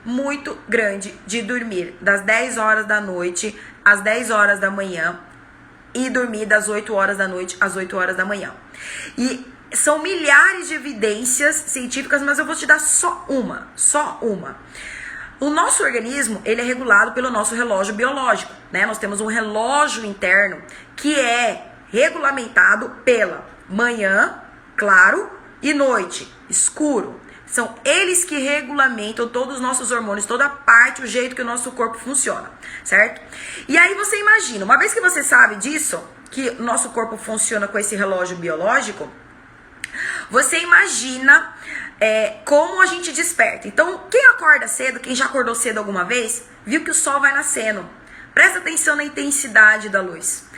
de dormir das 10 horas da noite às 10 horas da manhã e dormir das 8 horas da noite às 8 horas da manhã. E são milhares de evidências científicas, mas eu vou te dar só uma. O nosso organismo, ele é regulado pelo nosso relógio biológico, né? Nós temos um relógio interno que é regulamentado pela manhã, claro, e noite, escuro. São eles que regulamentam todos os nossos hormônios, toda a parte, o jeito que o nosso corpo funciona, certo? E aí você imagina, uma vez que você sabe disso, que o nosso corpo funciona com esse relógio biológico, você imagina como a gente desperta. Então, quem acorda cedo, quem já acordou cedo alguma vez, viu que o sol vai nascendo. Presta atenção na intensidade da luz.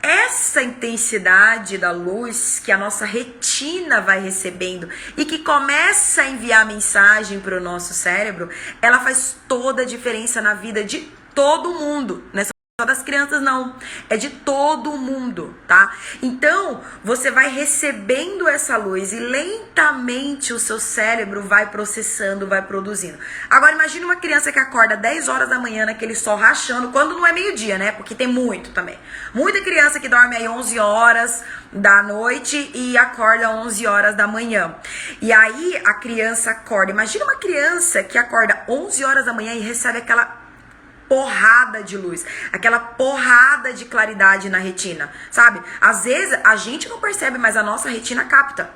Essa intensidade da luz que a nossa retina vai recebendo e que começa a enviar mensagem para o nosso cérebro, ela faz toda a diferença na vida de todo mundo, né? Só das crianças não, é de todo mundo, tá? Então, você vai recebendo essa luz e lentamente o seu cérebro vai processando, vai produzindo. Agora, imagine uma criança que acorda 10 horas da manhã naquele sol rachando, quando não é meio-dia, né? Porque tem muito também. Muita criança que dorme aí 11 horas da noite e acorda 11 horas da manhã. E aí, a criança acorda. Imagina uma criança que acorda 11 horas da manhã e recebe aquela porrada de luz, aquela porrada de claridade na retina, sabe? Às vezes a gente não percebe, mas a nossa retina capta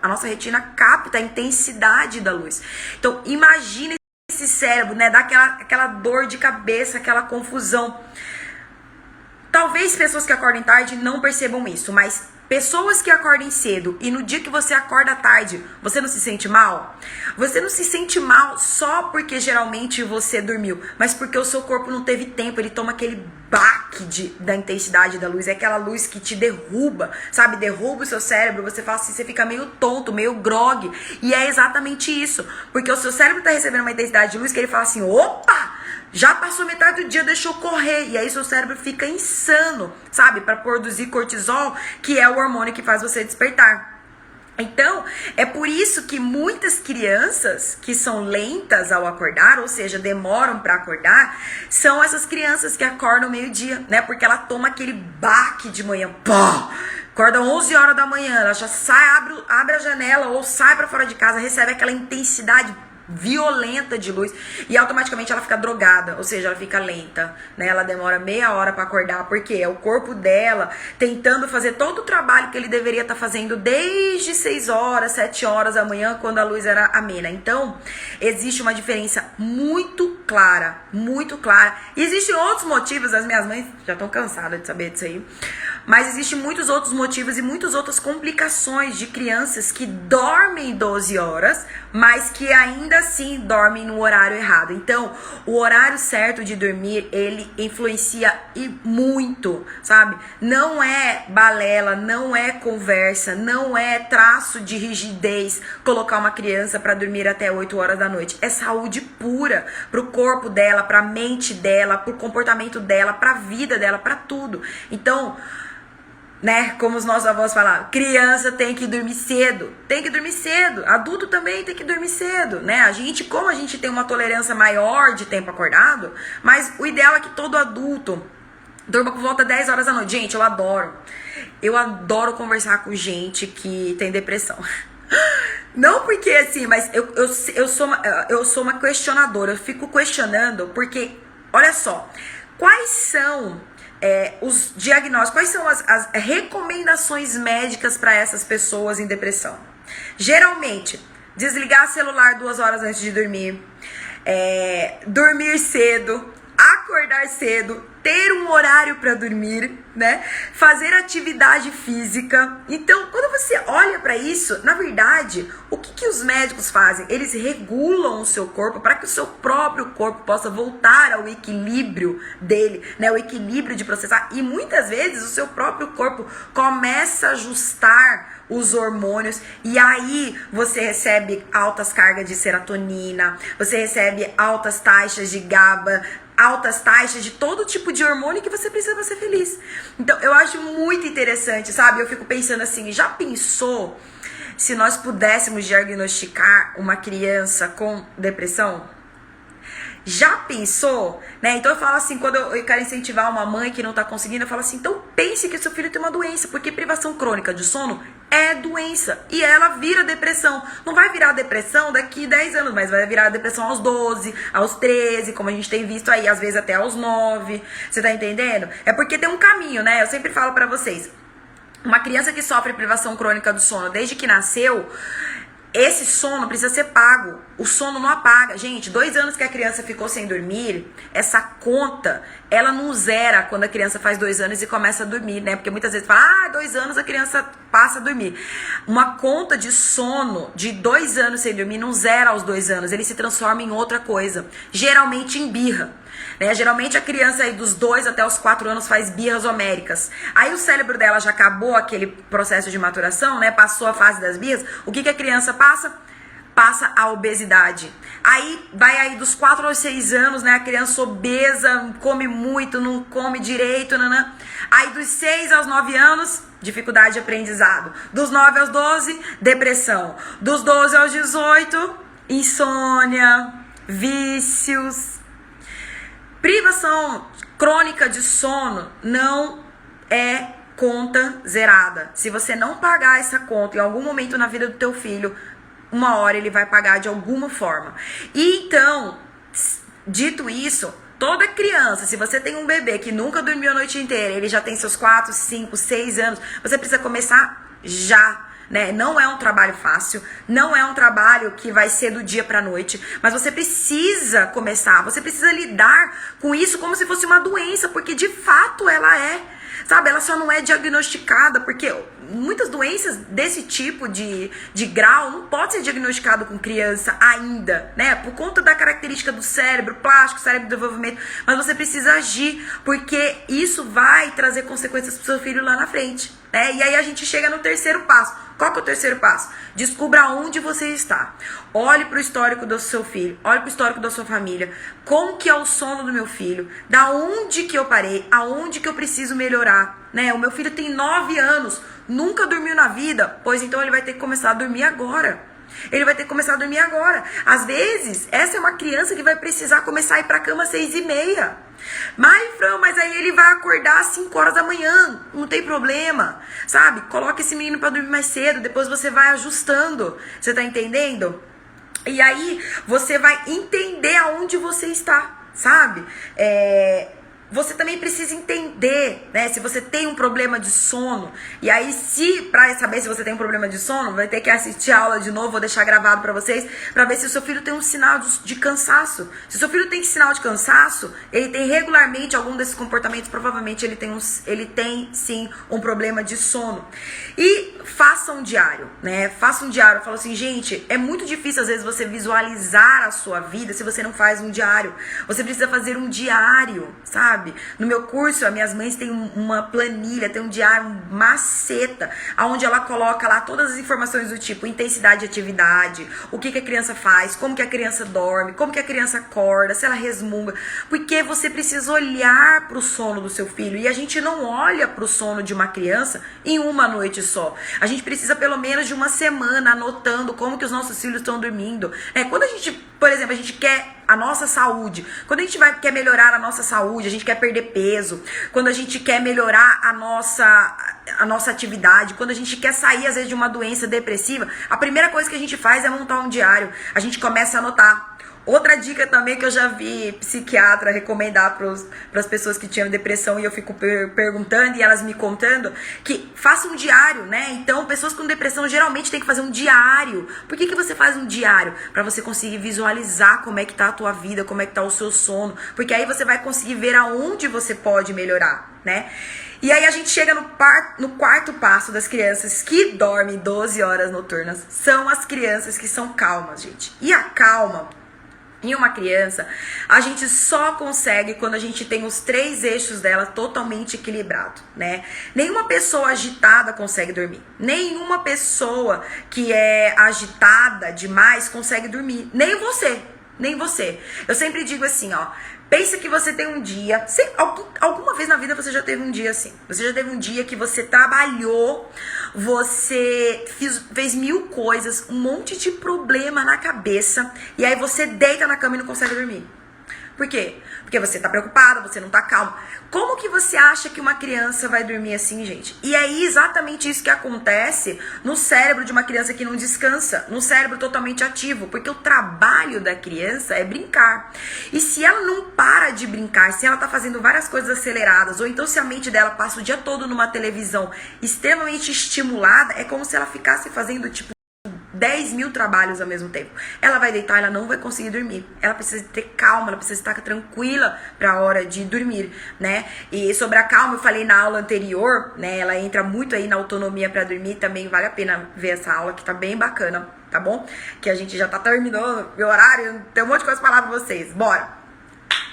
a intensidade da luz. Então imagina esse cérebro, né, dá aquela dor de cabeça, aquela confusão. Talvez pessoas que acordem tarde não percebam isso, mas pessoas que acordem cedo e no dia que você acorda tarde, você não se sente mal? Você não se sente mal só porque geralmente você dormiu, mas porque o seu corpo não teve tempo, ele toma aquele baque da intensidade da luz, é aquela luz que te derruba, sabe? Derruba o seu cérebro, você fala assim, você fica meio tonto, meio grogue, e é exatamente isso, porque o seu cérebro tá recebendo uma intensidade de luz que ele fala assim, opa! Já passou metade do dia, deixou correr. E aí seu cérebro fica insano, sabe? Para produzir cortisol, que é o hormônio que faz você despertar. Então, é por isso que muitas crianças que são lentas ao acordar, ou seja, demoram para acordar, são essas crianças que acordam meio-dia, né? Porque ela toma aquele baque de manhã, pô! Acorda 11 horas da manhã, ela já sai, abre a janela ou sai para fora de casa, recebe aquela intensidade violenta de luz e automaticamente ela fica drogada, ou seja, ela fica lenta, né? Ela demora meia hora para acordar, porque é o corpo dela tentando fazer todo o trabalho que ele deveria estar fazendo desde 6 horas, 7 horas da manhã, quando a luz era amena. Então, existe uma diferença muito clara, muito clara. E existem outros motivos, as minhas mães já estão cansadas de saber disso aí, mas existem muitos outros motivos e muitas outras complicações de crianças que dormem 12 horas, mas que ainda assim dormem no horário errado. Então, o horário certo de dormir, ele influencia e muito, sabe? Não é balela, não é conversa, não é traço de rigidez colocar uma criança para dormir até 8 horas da noite. É saúde pura pro corpo dela, pra mente dela, pro comportamento dela, pra vida dela, pra tudo. Então, né, como os nossos avós falavam, criança tem que dormir cedo, adulto também tem que dormir cedo, né, como a gente tem uma tolerância maior de tempo acordado, mas o ideal é que todo adulto durma por volta 10 horas da noite. Gente, eu adoro conversar com gente que tem depressão. Não porque assim, mas eu sou uma questionadora, eu fico questionando, porque, olha só, quais são os diagnósticos, quais são as recomendações médicas para essas pessoas em depressão? Geralmente, desligar celular 2 horas antes de dormir, dormir cedo, acordar cedo, ter um horário para dormir, né? Fazer atividade física. Então, quando você olha para isso, na verdade, o que os médicos fazem? Eles regulam o seu corpo para que o seu próprio corpo possa voltar ao equilíbrio dele, né? O equilíbrio de processar. E muitas vezes o seu próprio corpo começa a ajustar os hormônios, e aí você recebe altas cargas de serotonina, você recebe altas taxas de GABA, altas taxas de todo tipo de hormônio que você precisa para ser feliz. Então, eu acho muito interessante, sabe? Eu fico pensando assim, já pensou se nós pudéssemos diagnosticar uma criança com depressão? Já pensou? Né? Então eu falo assim, quando eu quero incentivar uma mãe que não tá conseguindo, eu falo assim, então pense que seu filho tem uma doença, porque privação crônica de sono é doença, e ela vira depressão. Não vai virar depressão daqui 10 anos, mas vai virar depressão aos 12, aos 13, como a gente tem visto aí, às vezes até aos 9, você tá entendendo? É porque tem um caminho, né? Eu sempre falo pra vocês, uma criança que sofre privação crônica do sono desde que nasceu, esse sono precisa ser pago. O sono não apaga. Gente, 2 anos que a criança ficou sem dormir, essa conta, ela não zera quando a criança faz 2 anos e começa a dormir, né? Porque muitas vezes fala, 2 anos a criança passa a dormir. Uma conta de sono de 2 anos sem dormir não zera aos 2 anos. Ele se transforma em outra coisa. Geralmente em birra. Né? Geralmente a criança aí dos 2 até os 4 anos faz birras homéricas. Aí o cérebro dela já acabou aquele processo de maturação, né? Passou a fase das birras. O que a criança passa? Passa a obesidade. Aí vai aí dos 4 aos 6 anos, né? A criança obesa, come muito, não come direito, nanã. Aí dos 6 aos 9 anos, dificuldade de aprendizado. Dos 9 aos 12, depressão. Dos 12 aos 18, insônia, vícios. Privação crônica de sono não é conta zerada. Se você não pagar essa conta em algum momento na vida do teu filho, uma hora ele vai pagar de alguma forma. E então, dito isso, toda criança, se você tem um bebê que nunca dormiu a noite inteira, ele já tem seus 4, 5, 6 anos, você precisa começar já. né? Não é um trabalho fácil, não é um trabalho que vai ser do dia pra noite, mas você precisa começar, você precisa lidar com isso como se fosse uma doença, porque de fato ela é. Sabe, ela só não é diagnosticada, porque muitas doenças desse tipo de grau não pode ser diagnosticado com criança ainda, né? Por conta da característica do cérebro, plástico, cérebro de desenvolvimento. Mas você precisa agir, porque isso vai trazer consequências pro seu filho lá na frente, né? E aí a gente chega no terceiro passo. Qual que é o terceiro passo? Descubra onde você está. Olhe para o histórico do seu filho. Olhe para o histórico da sua família. Como que é o sono do meu filho? Da onde que eu parei? Aonde que eu preciso melhorar? Né? O meu filho tem 9 anos. Nunca dormiu na vida. Pois então ele vai ter que começar a dormir agora. Ele vai ter que começar a dormir agora. Às vezes, essa é uma criança que vai precisar começar a ir para a cama às 6h30. Mas aí ele vai acordar às 5 horas da manhã. Não tem problema, sabe? Coloca esse menino para dormir mais cedo. Depois você vai ajustando. Você tá entendendo? E aí você vai entender aonde você está, sabe? Você também precisa entender, né, se você tem um problema de sono. E aí, pra saber se você tem um problema de sono, vai ter que assistir a aula de novo, vou deixar gravado pra vocês, pra ver se o seu filho tem um sinal de cansaço. Se o seu filho tem sinal de cansaço, ele tem regularmente algum desses comportamentos, provavelmente ele tem sim um problema de sono. E faça um diário, né? Faça um diário. Eu falo assim, gente, é muito difícil às vezes você visualizar a sua vida se você não faz um diário. Você precisa fazer um diário, sabe? No meu curso, as minhas mães têm uma planilha, tem um diário, maceta, onde ela coloca lá todas as informações do tipo intensidade de atividade, o que a criança faz, como que a criança dorme, como que a criança acorda, se ela resmunga, porque você precisa olhar para o sono do seu filho, e a gente não olha para o sono de uma criança em uma noite só. A gente precisa pelo menos de uma semana anotando como que os nossos filhos estão dormindo. Quando a gente, por exemplo, a gente quer a nossa saúde, quando a gente quer melhorar a nossa saúde, a gente quer perder peso, quando a gente quer melhorar a nossa atividade, quando a gente quer sair às vezes de uma doença depressiva, a primeira coisa que a gente faz é montar um diário. A gente começa a anotar. Outra dica também que eu já vi psiquiatra recomendar para as pessoas que tinham depressão, e eu fico perguntando e elas me contando, que faça um diário, né? Então, pessoas com depressão geralmente tem que fazer um diário. Por que você faz um diário? Para você conseguir visualizar como é que tá a tua vida, como é que tá o seu sono, porque aí você vai conseguir ver aonde você pode melhorar, né? E aí a gente chega no quarto passo das crianças que dormem 12 horas noturnas. São as crianças que são calmas, gente. E a calma em uma criança, a gente só consegue quando a gente tem os 3 eixos dela totalmente equilibrado, né? Nenhuma pessoa agitada consegue dormir. Nenhuma pessoa que é agitada demais consegue dormir. Nem você. Nem você. Eu sempre digo assim, ó. Pensa que você tem um dia... Alguma vez na vida você já teve um dia assim. Você já teve um dia que você trabalhou, você fez 1000 coisas, um monte de problema na cabeça, e aí você deita na cama e não consegue dormir. Por quê? Porque você tá preocupada, você não tá calma. Como que você acha que uma criança vai dormir assim, gente? E é exatamente isso que acontece no cérebro de uma criança que não descansa, num cérebro totalmente ativo, porque o trabalho da criança é brincar. E se ela não para de brincar, se ela tá fazendo várias coisas aceleradas, ou então se a mente dela passa o dia todo numa televisão extremamente estimulada, é como se ela ficasse fazendo, tipo, 10.000 trabalhos ao mesmo tempo. Ela vai deitar, ela não vai conseguir dormir. Ela precisa ter calma, ela precisa estar tranquila para a hora de dormir, né? E sobre a calma, eu falei na aula anterior, né? Ela entra muito aí na autonomia para dormir, também vale a pena ver essa aula que tá bem bacana, tá bom? Que a gente já tá terminando meu horário, tem um monte de coisa pra falar pra vocês. Bora!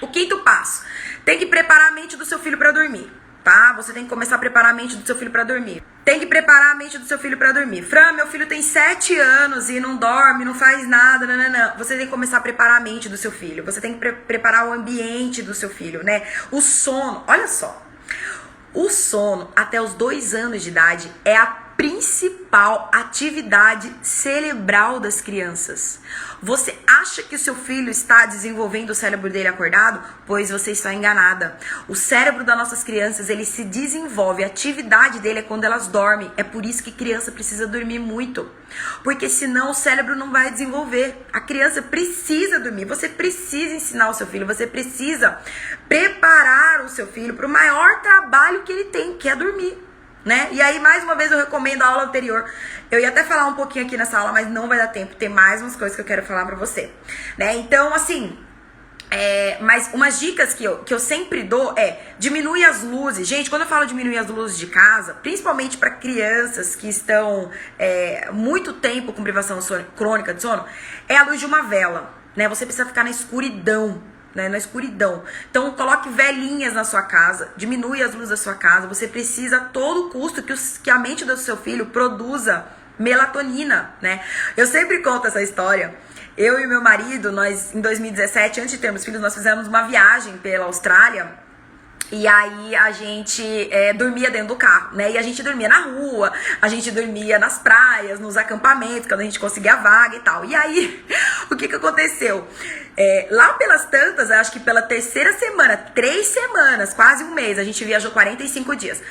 O 5º passo, tem que preparar a mente do seu filho para dormir. Tá? Você tem que começar a preparar a mente do seu filho para dormir. Tem que preparar a mente do seu filho para dormir. Fran, meu filho tem 7 anos e não dorme, não faz nada, nananã. Você tem que começar a preparar a mente do seu filho. Você tem que preparar o ambiente do seu filho, né? O sono, olha só. O sono até os 2 anos de idade é a principal atividade cerebral das crianças. Você acha que o seu filho está desenvolvendo o cérebro dele acordado? Pois você está enganada. O cérebro das nossas crianças, ele se desenvolve, a atividade dele é quando elas dormem. É por isso que criança precisa dormir muito. Porque senão o cérebro não vai desenvolver. A criança precisa dormir. Você precisa ensinar o seu filho, você precisa preparar o seu filho para o maior trabalho que ele tem, que é dormir. né? E aí, mais uma vez, eu recomendo a aula anterior. Eu ia até falar um pouquinho aqui nessa aula, mas não vai dar tempo. Tem mais umas coisas que eu quero falar pra você, né? Então, assim... mas umas dicas que eu sempre dou diminui as luzes. Gente, quando eu falo diminuir as luzes de casa, principalmente para crianças que estão muito tempo com privação crônica de sono, é a luz de uma vela, né? Você precisa ficar na escuridão, né? Na escuridão. Então, coloque velinhas na sua casa, diminui as luzes da sua casa. Você precisa a todo custo que a mente do seu filho produza melatonina, né? Eu sempre conto essa história. Eu e meu marido, nós em 2017, antes de termos filhos, nós fizemos uma viagem pela Austrália. E aí a gente dormia dentro do carro, né? E a gente dormia na rua, a gente dormia nas praias, nos acampamentos, quando a gente conseguia vaga e tal. E aí, o que aconteceu? Lá pelas tantas, acho que pela terceira semana, 3 semanas, quase um mês, a gente viajou 45 dias.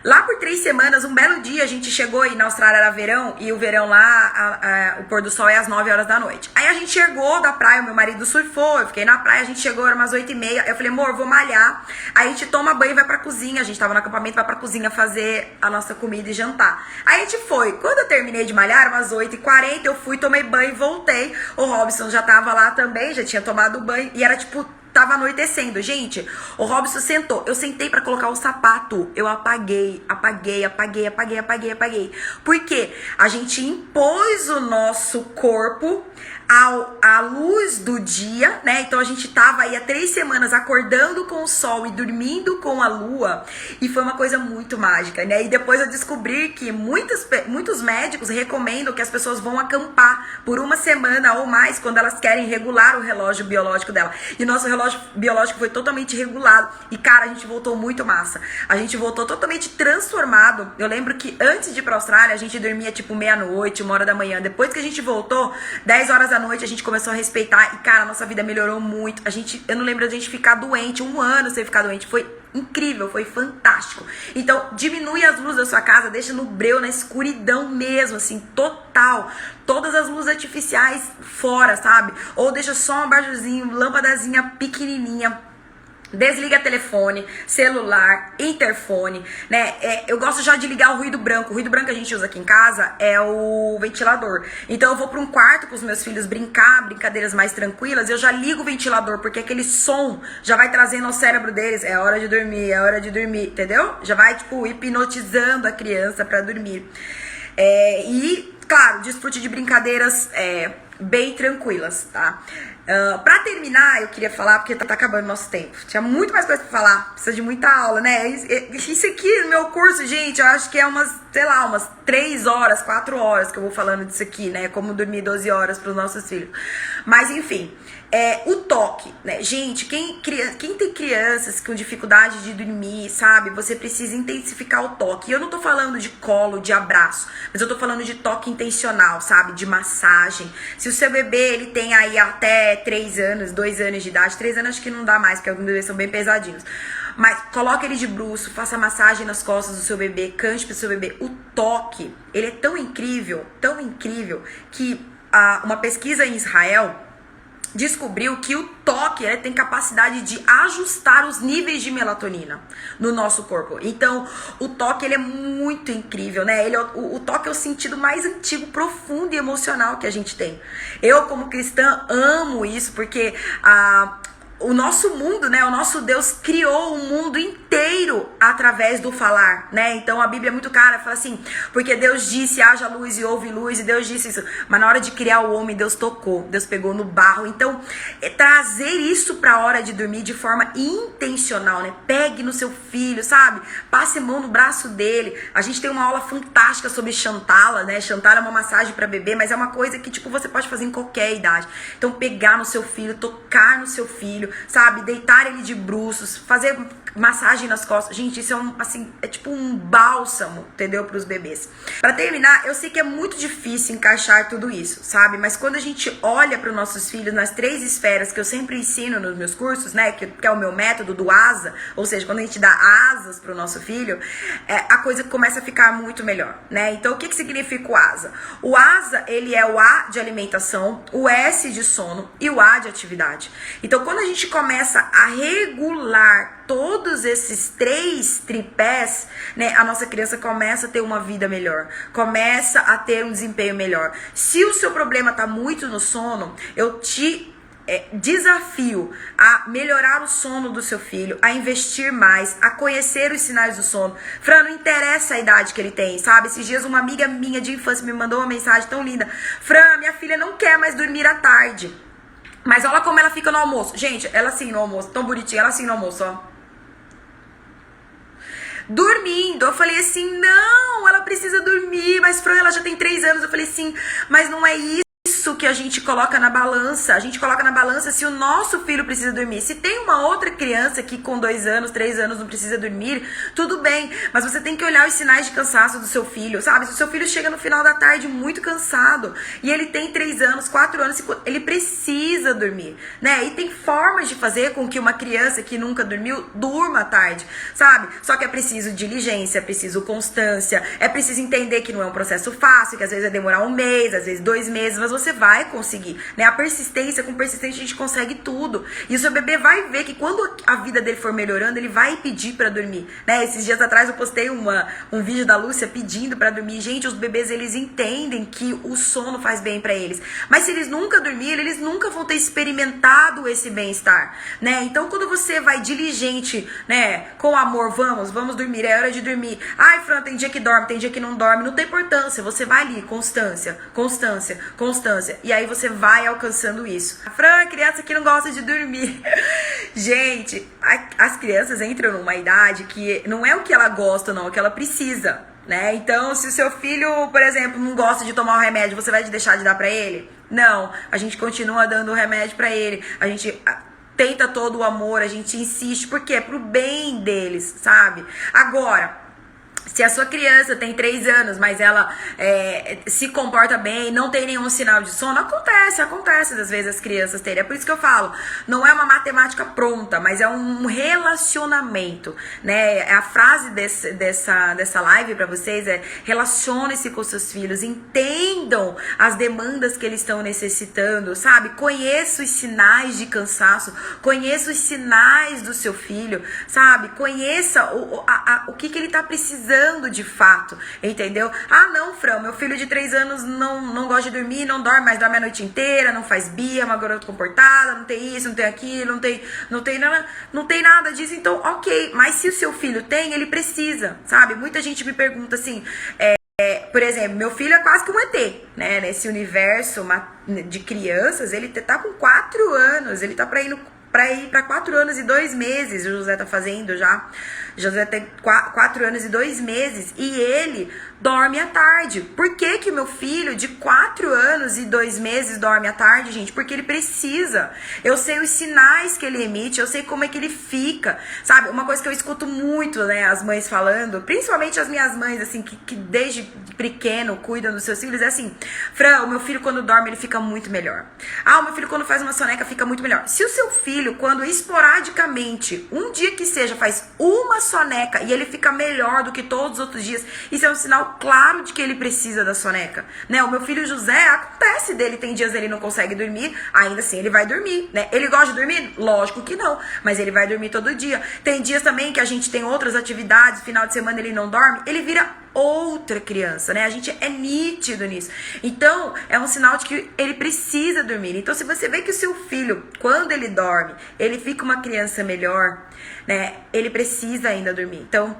Lá por 3 semanas, um belo dia, a gente chegou e na Austrália era verão, e o verão lá, o pôr do sol é às 9 horas da noite. Aí a gente chegou da praia, o meu marido surfou, eu fiquei na praia, a gente chegou, era umas 8h30, eu falei, amor, vou malhar. Aí a gente toma banho e vai pra cozinha, a gente tava no acampamento, vai pra cozinha fazer a nossa comida e jantar. Aí a gente foi, quando eu terminei de malhar, eram umas 8h40, eu fui, tomei banho e voltei. O Robson já tava lá também, já tinha tomado banho, e era tipo... Tava anoitecendo, gente. O Robson sentou. Eu sentei pra colocar o sapato. Eu apaguei. Por quê? A gente impôs o nosso corpo à luz do dia, né? Então a gente tava aí há 3 semanas acordando com o sol e dormindo com a lua. E foi uma coisa muito mágica, né? E depois eu descobri que muitos médicos recomendam que as pessoas vão acampar por 1 semana ou mais quando elas querem regular o relógio biológico dela. E o nosso relógio biológico foi totalmente regulado. E, cara, a gente voltou muito massa. A gente voltou totalmente transformado. Eu lembro que antes de ir pra Austrália, a gente dormia tipo meia-noite, 1h da manhã. Depois que a gente voltou, 10 horas da noite, a gente começou a respeitar. E, cara, a nossa vida melhorou muito. Eu não lembro de a gente ficar doente, 1 ano sem ficar doente. Foi incrível, foi fantástico. Então, diminui as luzes da sua casa, deixa no breu, na escuridão mesmo, assim, total. Todas as luzes artificiais fora, sabe? Ou deixa só um abajurzinho, lâmpadazinha pequenininha. Desliga telefone, celular, interfone, né? Eu gosto já de ligar o ruído branco. O ruído branco que a gente usa aqui em casa é o ventilador. Então eu vou para um quarto com os meus filhos brincar, brincadeiras mais tranquilas, eu já ligo o ventilador, porque aquele som já vai trazendo ao cérebro deles, é hora de dormir, entendeu? Já vai, tipo, hipnotizando a criança para dormir. E, claro, desfrute de brincadeiras bem tranquilas, tá? Pra terminar, eu queria falar, porque tá acabando nosso tempo. Tinha muito mais coisa pra falar, precisa de muita aula, né? Isso aqui no meu curso, gente, eu acho que é umas 3 horas, 4 horas que eu vou falando disso aqui, né? Como dormir 12 horas pros nossos filhos. Mas, enfim, o toque, né? Gente, quem tem crianças com dificuldade de dormir, sabe? Você precisa intensificar o toque. E eu não tô falando de colo, de abraço, mas eu tô falando de toque intencional, sabe? De massagem. Se o seu bebê, ele tem aí até 3 anos, 2 anos de idade, 3 anos acho que não dá mais, porque alguns bebês são bem pesadinhos. Mas coloque ele de bruço, faça massagem nas costas do seu bebê, cante pro seu bebê. O toque, ele é tão incrível, que uma pesquisa em Israel descobriu que o toque tem capacidade de ajustar os níveis de melatonina no nosso corpo. Então, o toque ele é muito incrível, né? O toque é o sentido mais antigo, profundo e emocional que a gente tem. Eu, como cristã, amo isso, porque o nosso mundo, né? O nosso Deus criou o mundo inteiro através do falar, né? Então a Bíblia é muito clara, fala assim, porque Deus disse, haja luz e houve luz, e Deus disse isso. Mas na hora de criar o homem, Deus tocou, Deus pegou no barro. Então, trazer isso pra hora de dormir de forma intencional, né? Pegue no seu filho, sabe? Passe a mão no braço dele. A gente tem uma aula fantástica sobre Shantala, né? Shantala é uma massagem pra bebê, mas é uma coisa que, tipo, você pode fazer em qualquer idade. Então, pegar no seu filho, tocar no seu filho, sabe, deitar ele de bruços, fazer massagem nas costas. Gente, isso é tipo um bálsamo, entendeu, para os bebês. Para terminar, eu sei que é muito difícil encaixar tudo isso, sabe, mas quando a gente olha para os nossos filhos nas 3 esferas que eu sempre ensino nos meus cursos, né, que é o meu método do asa, ou seja, quando a gente dá asas para o nosso filho, a coisa começa a ficar muito melhor, né? Então, o que significa o asa? O asa, ele é o A de alimentação, o S de sono e o A de atividade. Então, quando a gente gente começa a regular todos esses 3 tripés, né, a nossa criança começa a ter uma vida melhor, começa a ter um desempenho melhor. Se o seu problema tá muito no sono, eu te desafio a melhorar o sono do seu filho, a investir mais, a conhecer os sinais do sono. Fran, não interessa a idade que ele tem, sabe? Esses dias uma amiga minha de infância me mandou uma mensagem tão linda. Fran, minha filha não quer mais dormir à tarde, mas olha como ela fica no almoço. Gente, ela assim no almoço, tão bonitinha, ela assim no almoço, ó. Dormindo. Eu falei assim, não, ela precisa dormir, mas Fran, ela já tem 3 anos. Eu falei assim, mas não é isso que a gente coloca na balança. A gente coloca na balança se o nosso filho precisa dormir. Se tem uma outra criança que com 2 anos, 3 anos não precisa dormir, tudo bem, mas você tem que olhar os sinais de cansaço do seu filho, sabe? Se o seu filho chega no final da tarde muito cansado e ele tem 3 anos, 4 anos, ele precisa dormir, né? E tem formas de fazer com que uma criança que nunca dormiu durma à tarde, sabe? Só que é preciso diligência, é preciso constância, é preciso entender que não é um processo fácil, que às vezes vai demorar 1 mês, às vezes 2 meses, mas você vai conseguir, né? A persistência, com persistência a gente consegue tudo. E o seu bebê vai ver que quando a vida dele for melhorando, ele vai pedir pra dormir, né? Esses dias atrás eu postei um vídeo da Lúcia pedindo pra dormir. Gente, os bebês, eles entendem que o sono faz bem pra eles. Mas se eles nunca dormirem, eles nunca vão ter experimentado esse bem-estar, né? Então, quando você vai diligente, né? Com amor, vamos dormir, é hora de dormir. Ai, Fran, tem dia que dorme, tem dia que não dorme. Não tem importância, você vai ali, constância. E aí você vai alcançando isso. Fran, a criança que não gosta de dormir. Gente, as crianças entram numa idade que não é o que ela gosta, não, é o que ela precisa, né? Então, se o seu filho, por exemplo, não gosta de tomar o remédio, você vai deixar de dar pra ele? Não, a gente continua dando o remédio pra ele. A gente tenta todo o amor, a gente insiste, porque é pro bem deles, sabe? Agora, se a sua criança tem 3 anos, mas ela se comporta bem, não tem nenhum sinal de sono, acontece às vezes as crianças terem. É por isso que eu falo, não é uma matemática pronta, mas é um relacionamento, né? A frase dessa live pra vocês é: relacione-se com seus filhos, entendam as demandas que eles estão necessitando, sabe? Conheça os sinais de cansaço, conheça os sinais do seu filho, sabe? Conheça o que ele tá precisando de fato, entendeu? Ah, não, Fran, meu filho de 3 anos não gosta de dormir, não dorme, mas dorme a noite inteira, não faz birra, é uma garota comportada, não tem isso, não tem aquilo, não tem nada disso. Então, ok, mas se o seu filho tem, ele precisa, sabe? Muita gente me pergunta assim, por exemplo, meu filho é quase que um ET, né? Nesse universo de crianças, ele tá com 4 anos, ele tá pra ir para 4 anos e 2 meses, o José tá fazendo já. José tem 4 anos e 2 meses e ele dorme à tarde. Por que que meu filho de 4 anos e 2 meses dorme à tarde, gente? Porque ele precisa. Eu sei os sinais que ele emite, eu sei como é que ele fica, sabe? Uma coisa que eu escuto muito, né, as mães falando, principalmente as minhas mães, assim, que desde pequeno cuidam dos seus filhos, é assim: Fran, o meu filho quando dorme ele fica muito melhor. Ah, o meu filho quando faz uma soneca fica muito melhor. Se o seu filho, quando esporadicamente, um dia que seja, faz uma soneca e ele fica melhor do que todos os outros dias, isso é um sinal claro de que ele precisa da soneca, né? O meu filho José, acontece dele, tem dias ele não consegue dormir, ainda assim ele vai dormir, né? Ele gosta de dormir? Lógico que não, mas ele vai dormir todo dia. Tem dias também que a gente tem outras atividades, final de semana ele não dorme, ele vira outra criança, né? A gente é nítido nisso. Então, é um sinal de que ele precisa dormir. Então, se você vê que o seu filho, quando ele dorme, ele fica uma criança melhor, né? Ele precisa ainda dormir. Então,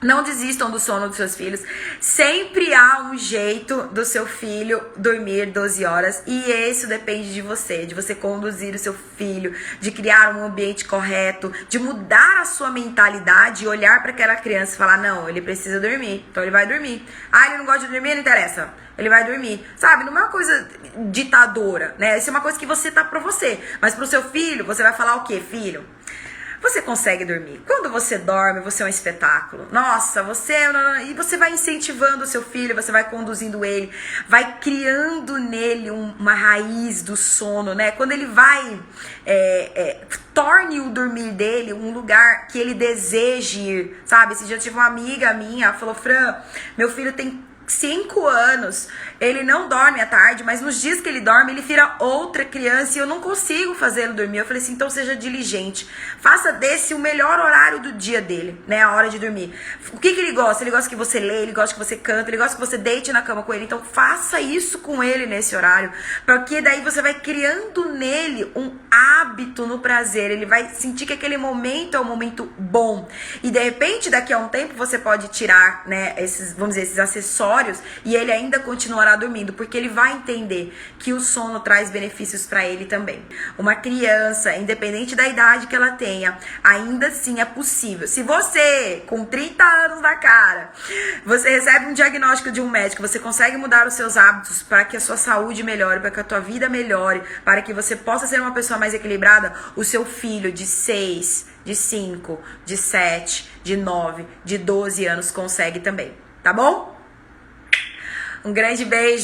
não desistam do sono dos seus filhos. Sempre há um jeito do seu filho dormir 12 horas. E isso depende de você conduzir o seu filho, de criar um ambiente correto, de mudar a sua mentalidade e olhar para aquela criança e falar: não, ele precisa dormir, então ele vai dormir. Ah, ele não gosta de dormir, não interessa, ele vai dormir. Sabe, não é uma coisa ditadora, né? Isso é uma coisa que você tá pra você. Mas pro seu filho, você vai falar o quê, filho? Você consegue dormir. Quando você dorme, você é um espetáculo. Nossa, e você vai incentivando o seu filho, você vai conduzindo ele, vai criando nele uma raiz do sono, né? Quando ele vai, torne o dormir dele um lugar que ele deseje ir, sabe? Esse dia eu tive uma amiga minha, ela falou: Fran, meu filho tem 5 anos, ele não dorme à tarde, mas nos dias que ele dorme, ele vira outra criança e eu não consigo fazê-lo dormir. Eu falei assim, então seja diligente. Faça desse o melhor horário do dia dele, né? A hora de dormir. O que ele gosta? Ele gosta que você lê, ele gosta que você canta, ele gosta que você deite na cama com ele. Então faça isso com ele nesse horário, porque daí você vai criando nele um hábito no prazer. Ele vai sentir que aquele momento é um momento bom. E de repente, daqui a um tempo, você pode tirar, né, esses, vamos dizer, esses acessórios e ele ainda continuará dormindo, porque ele vai entender que o sono traz benefícios para ele também. Uma criança, independente da idade que ela tenha, ainda assim é possível. Se você, com 30 anos na cara, você recebe um diagnóstico de um médico, você consegue mudar os seus hábitos para que a sua saúde melhore, para que a tua vida melhore, para que você possa ser uma pessoa mais equilibrada, o seu filho de 6, de 5, de 7, de 9, de 12 anos consegue também, tá bom? Um grande beijo.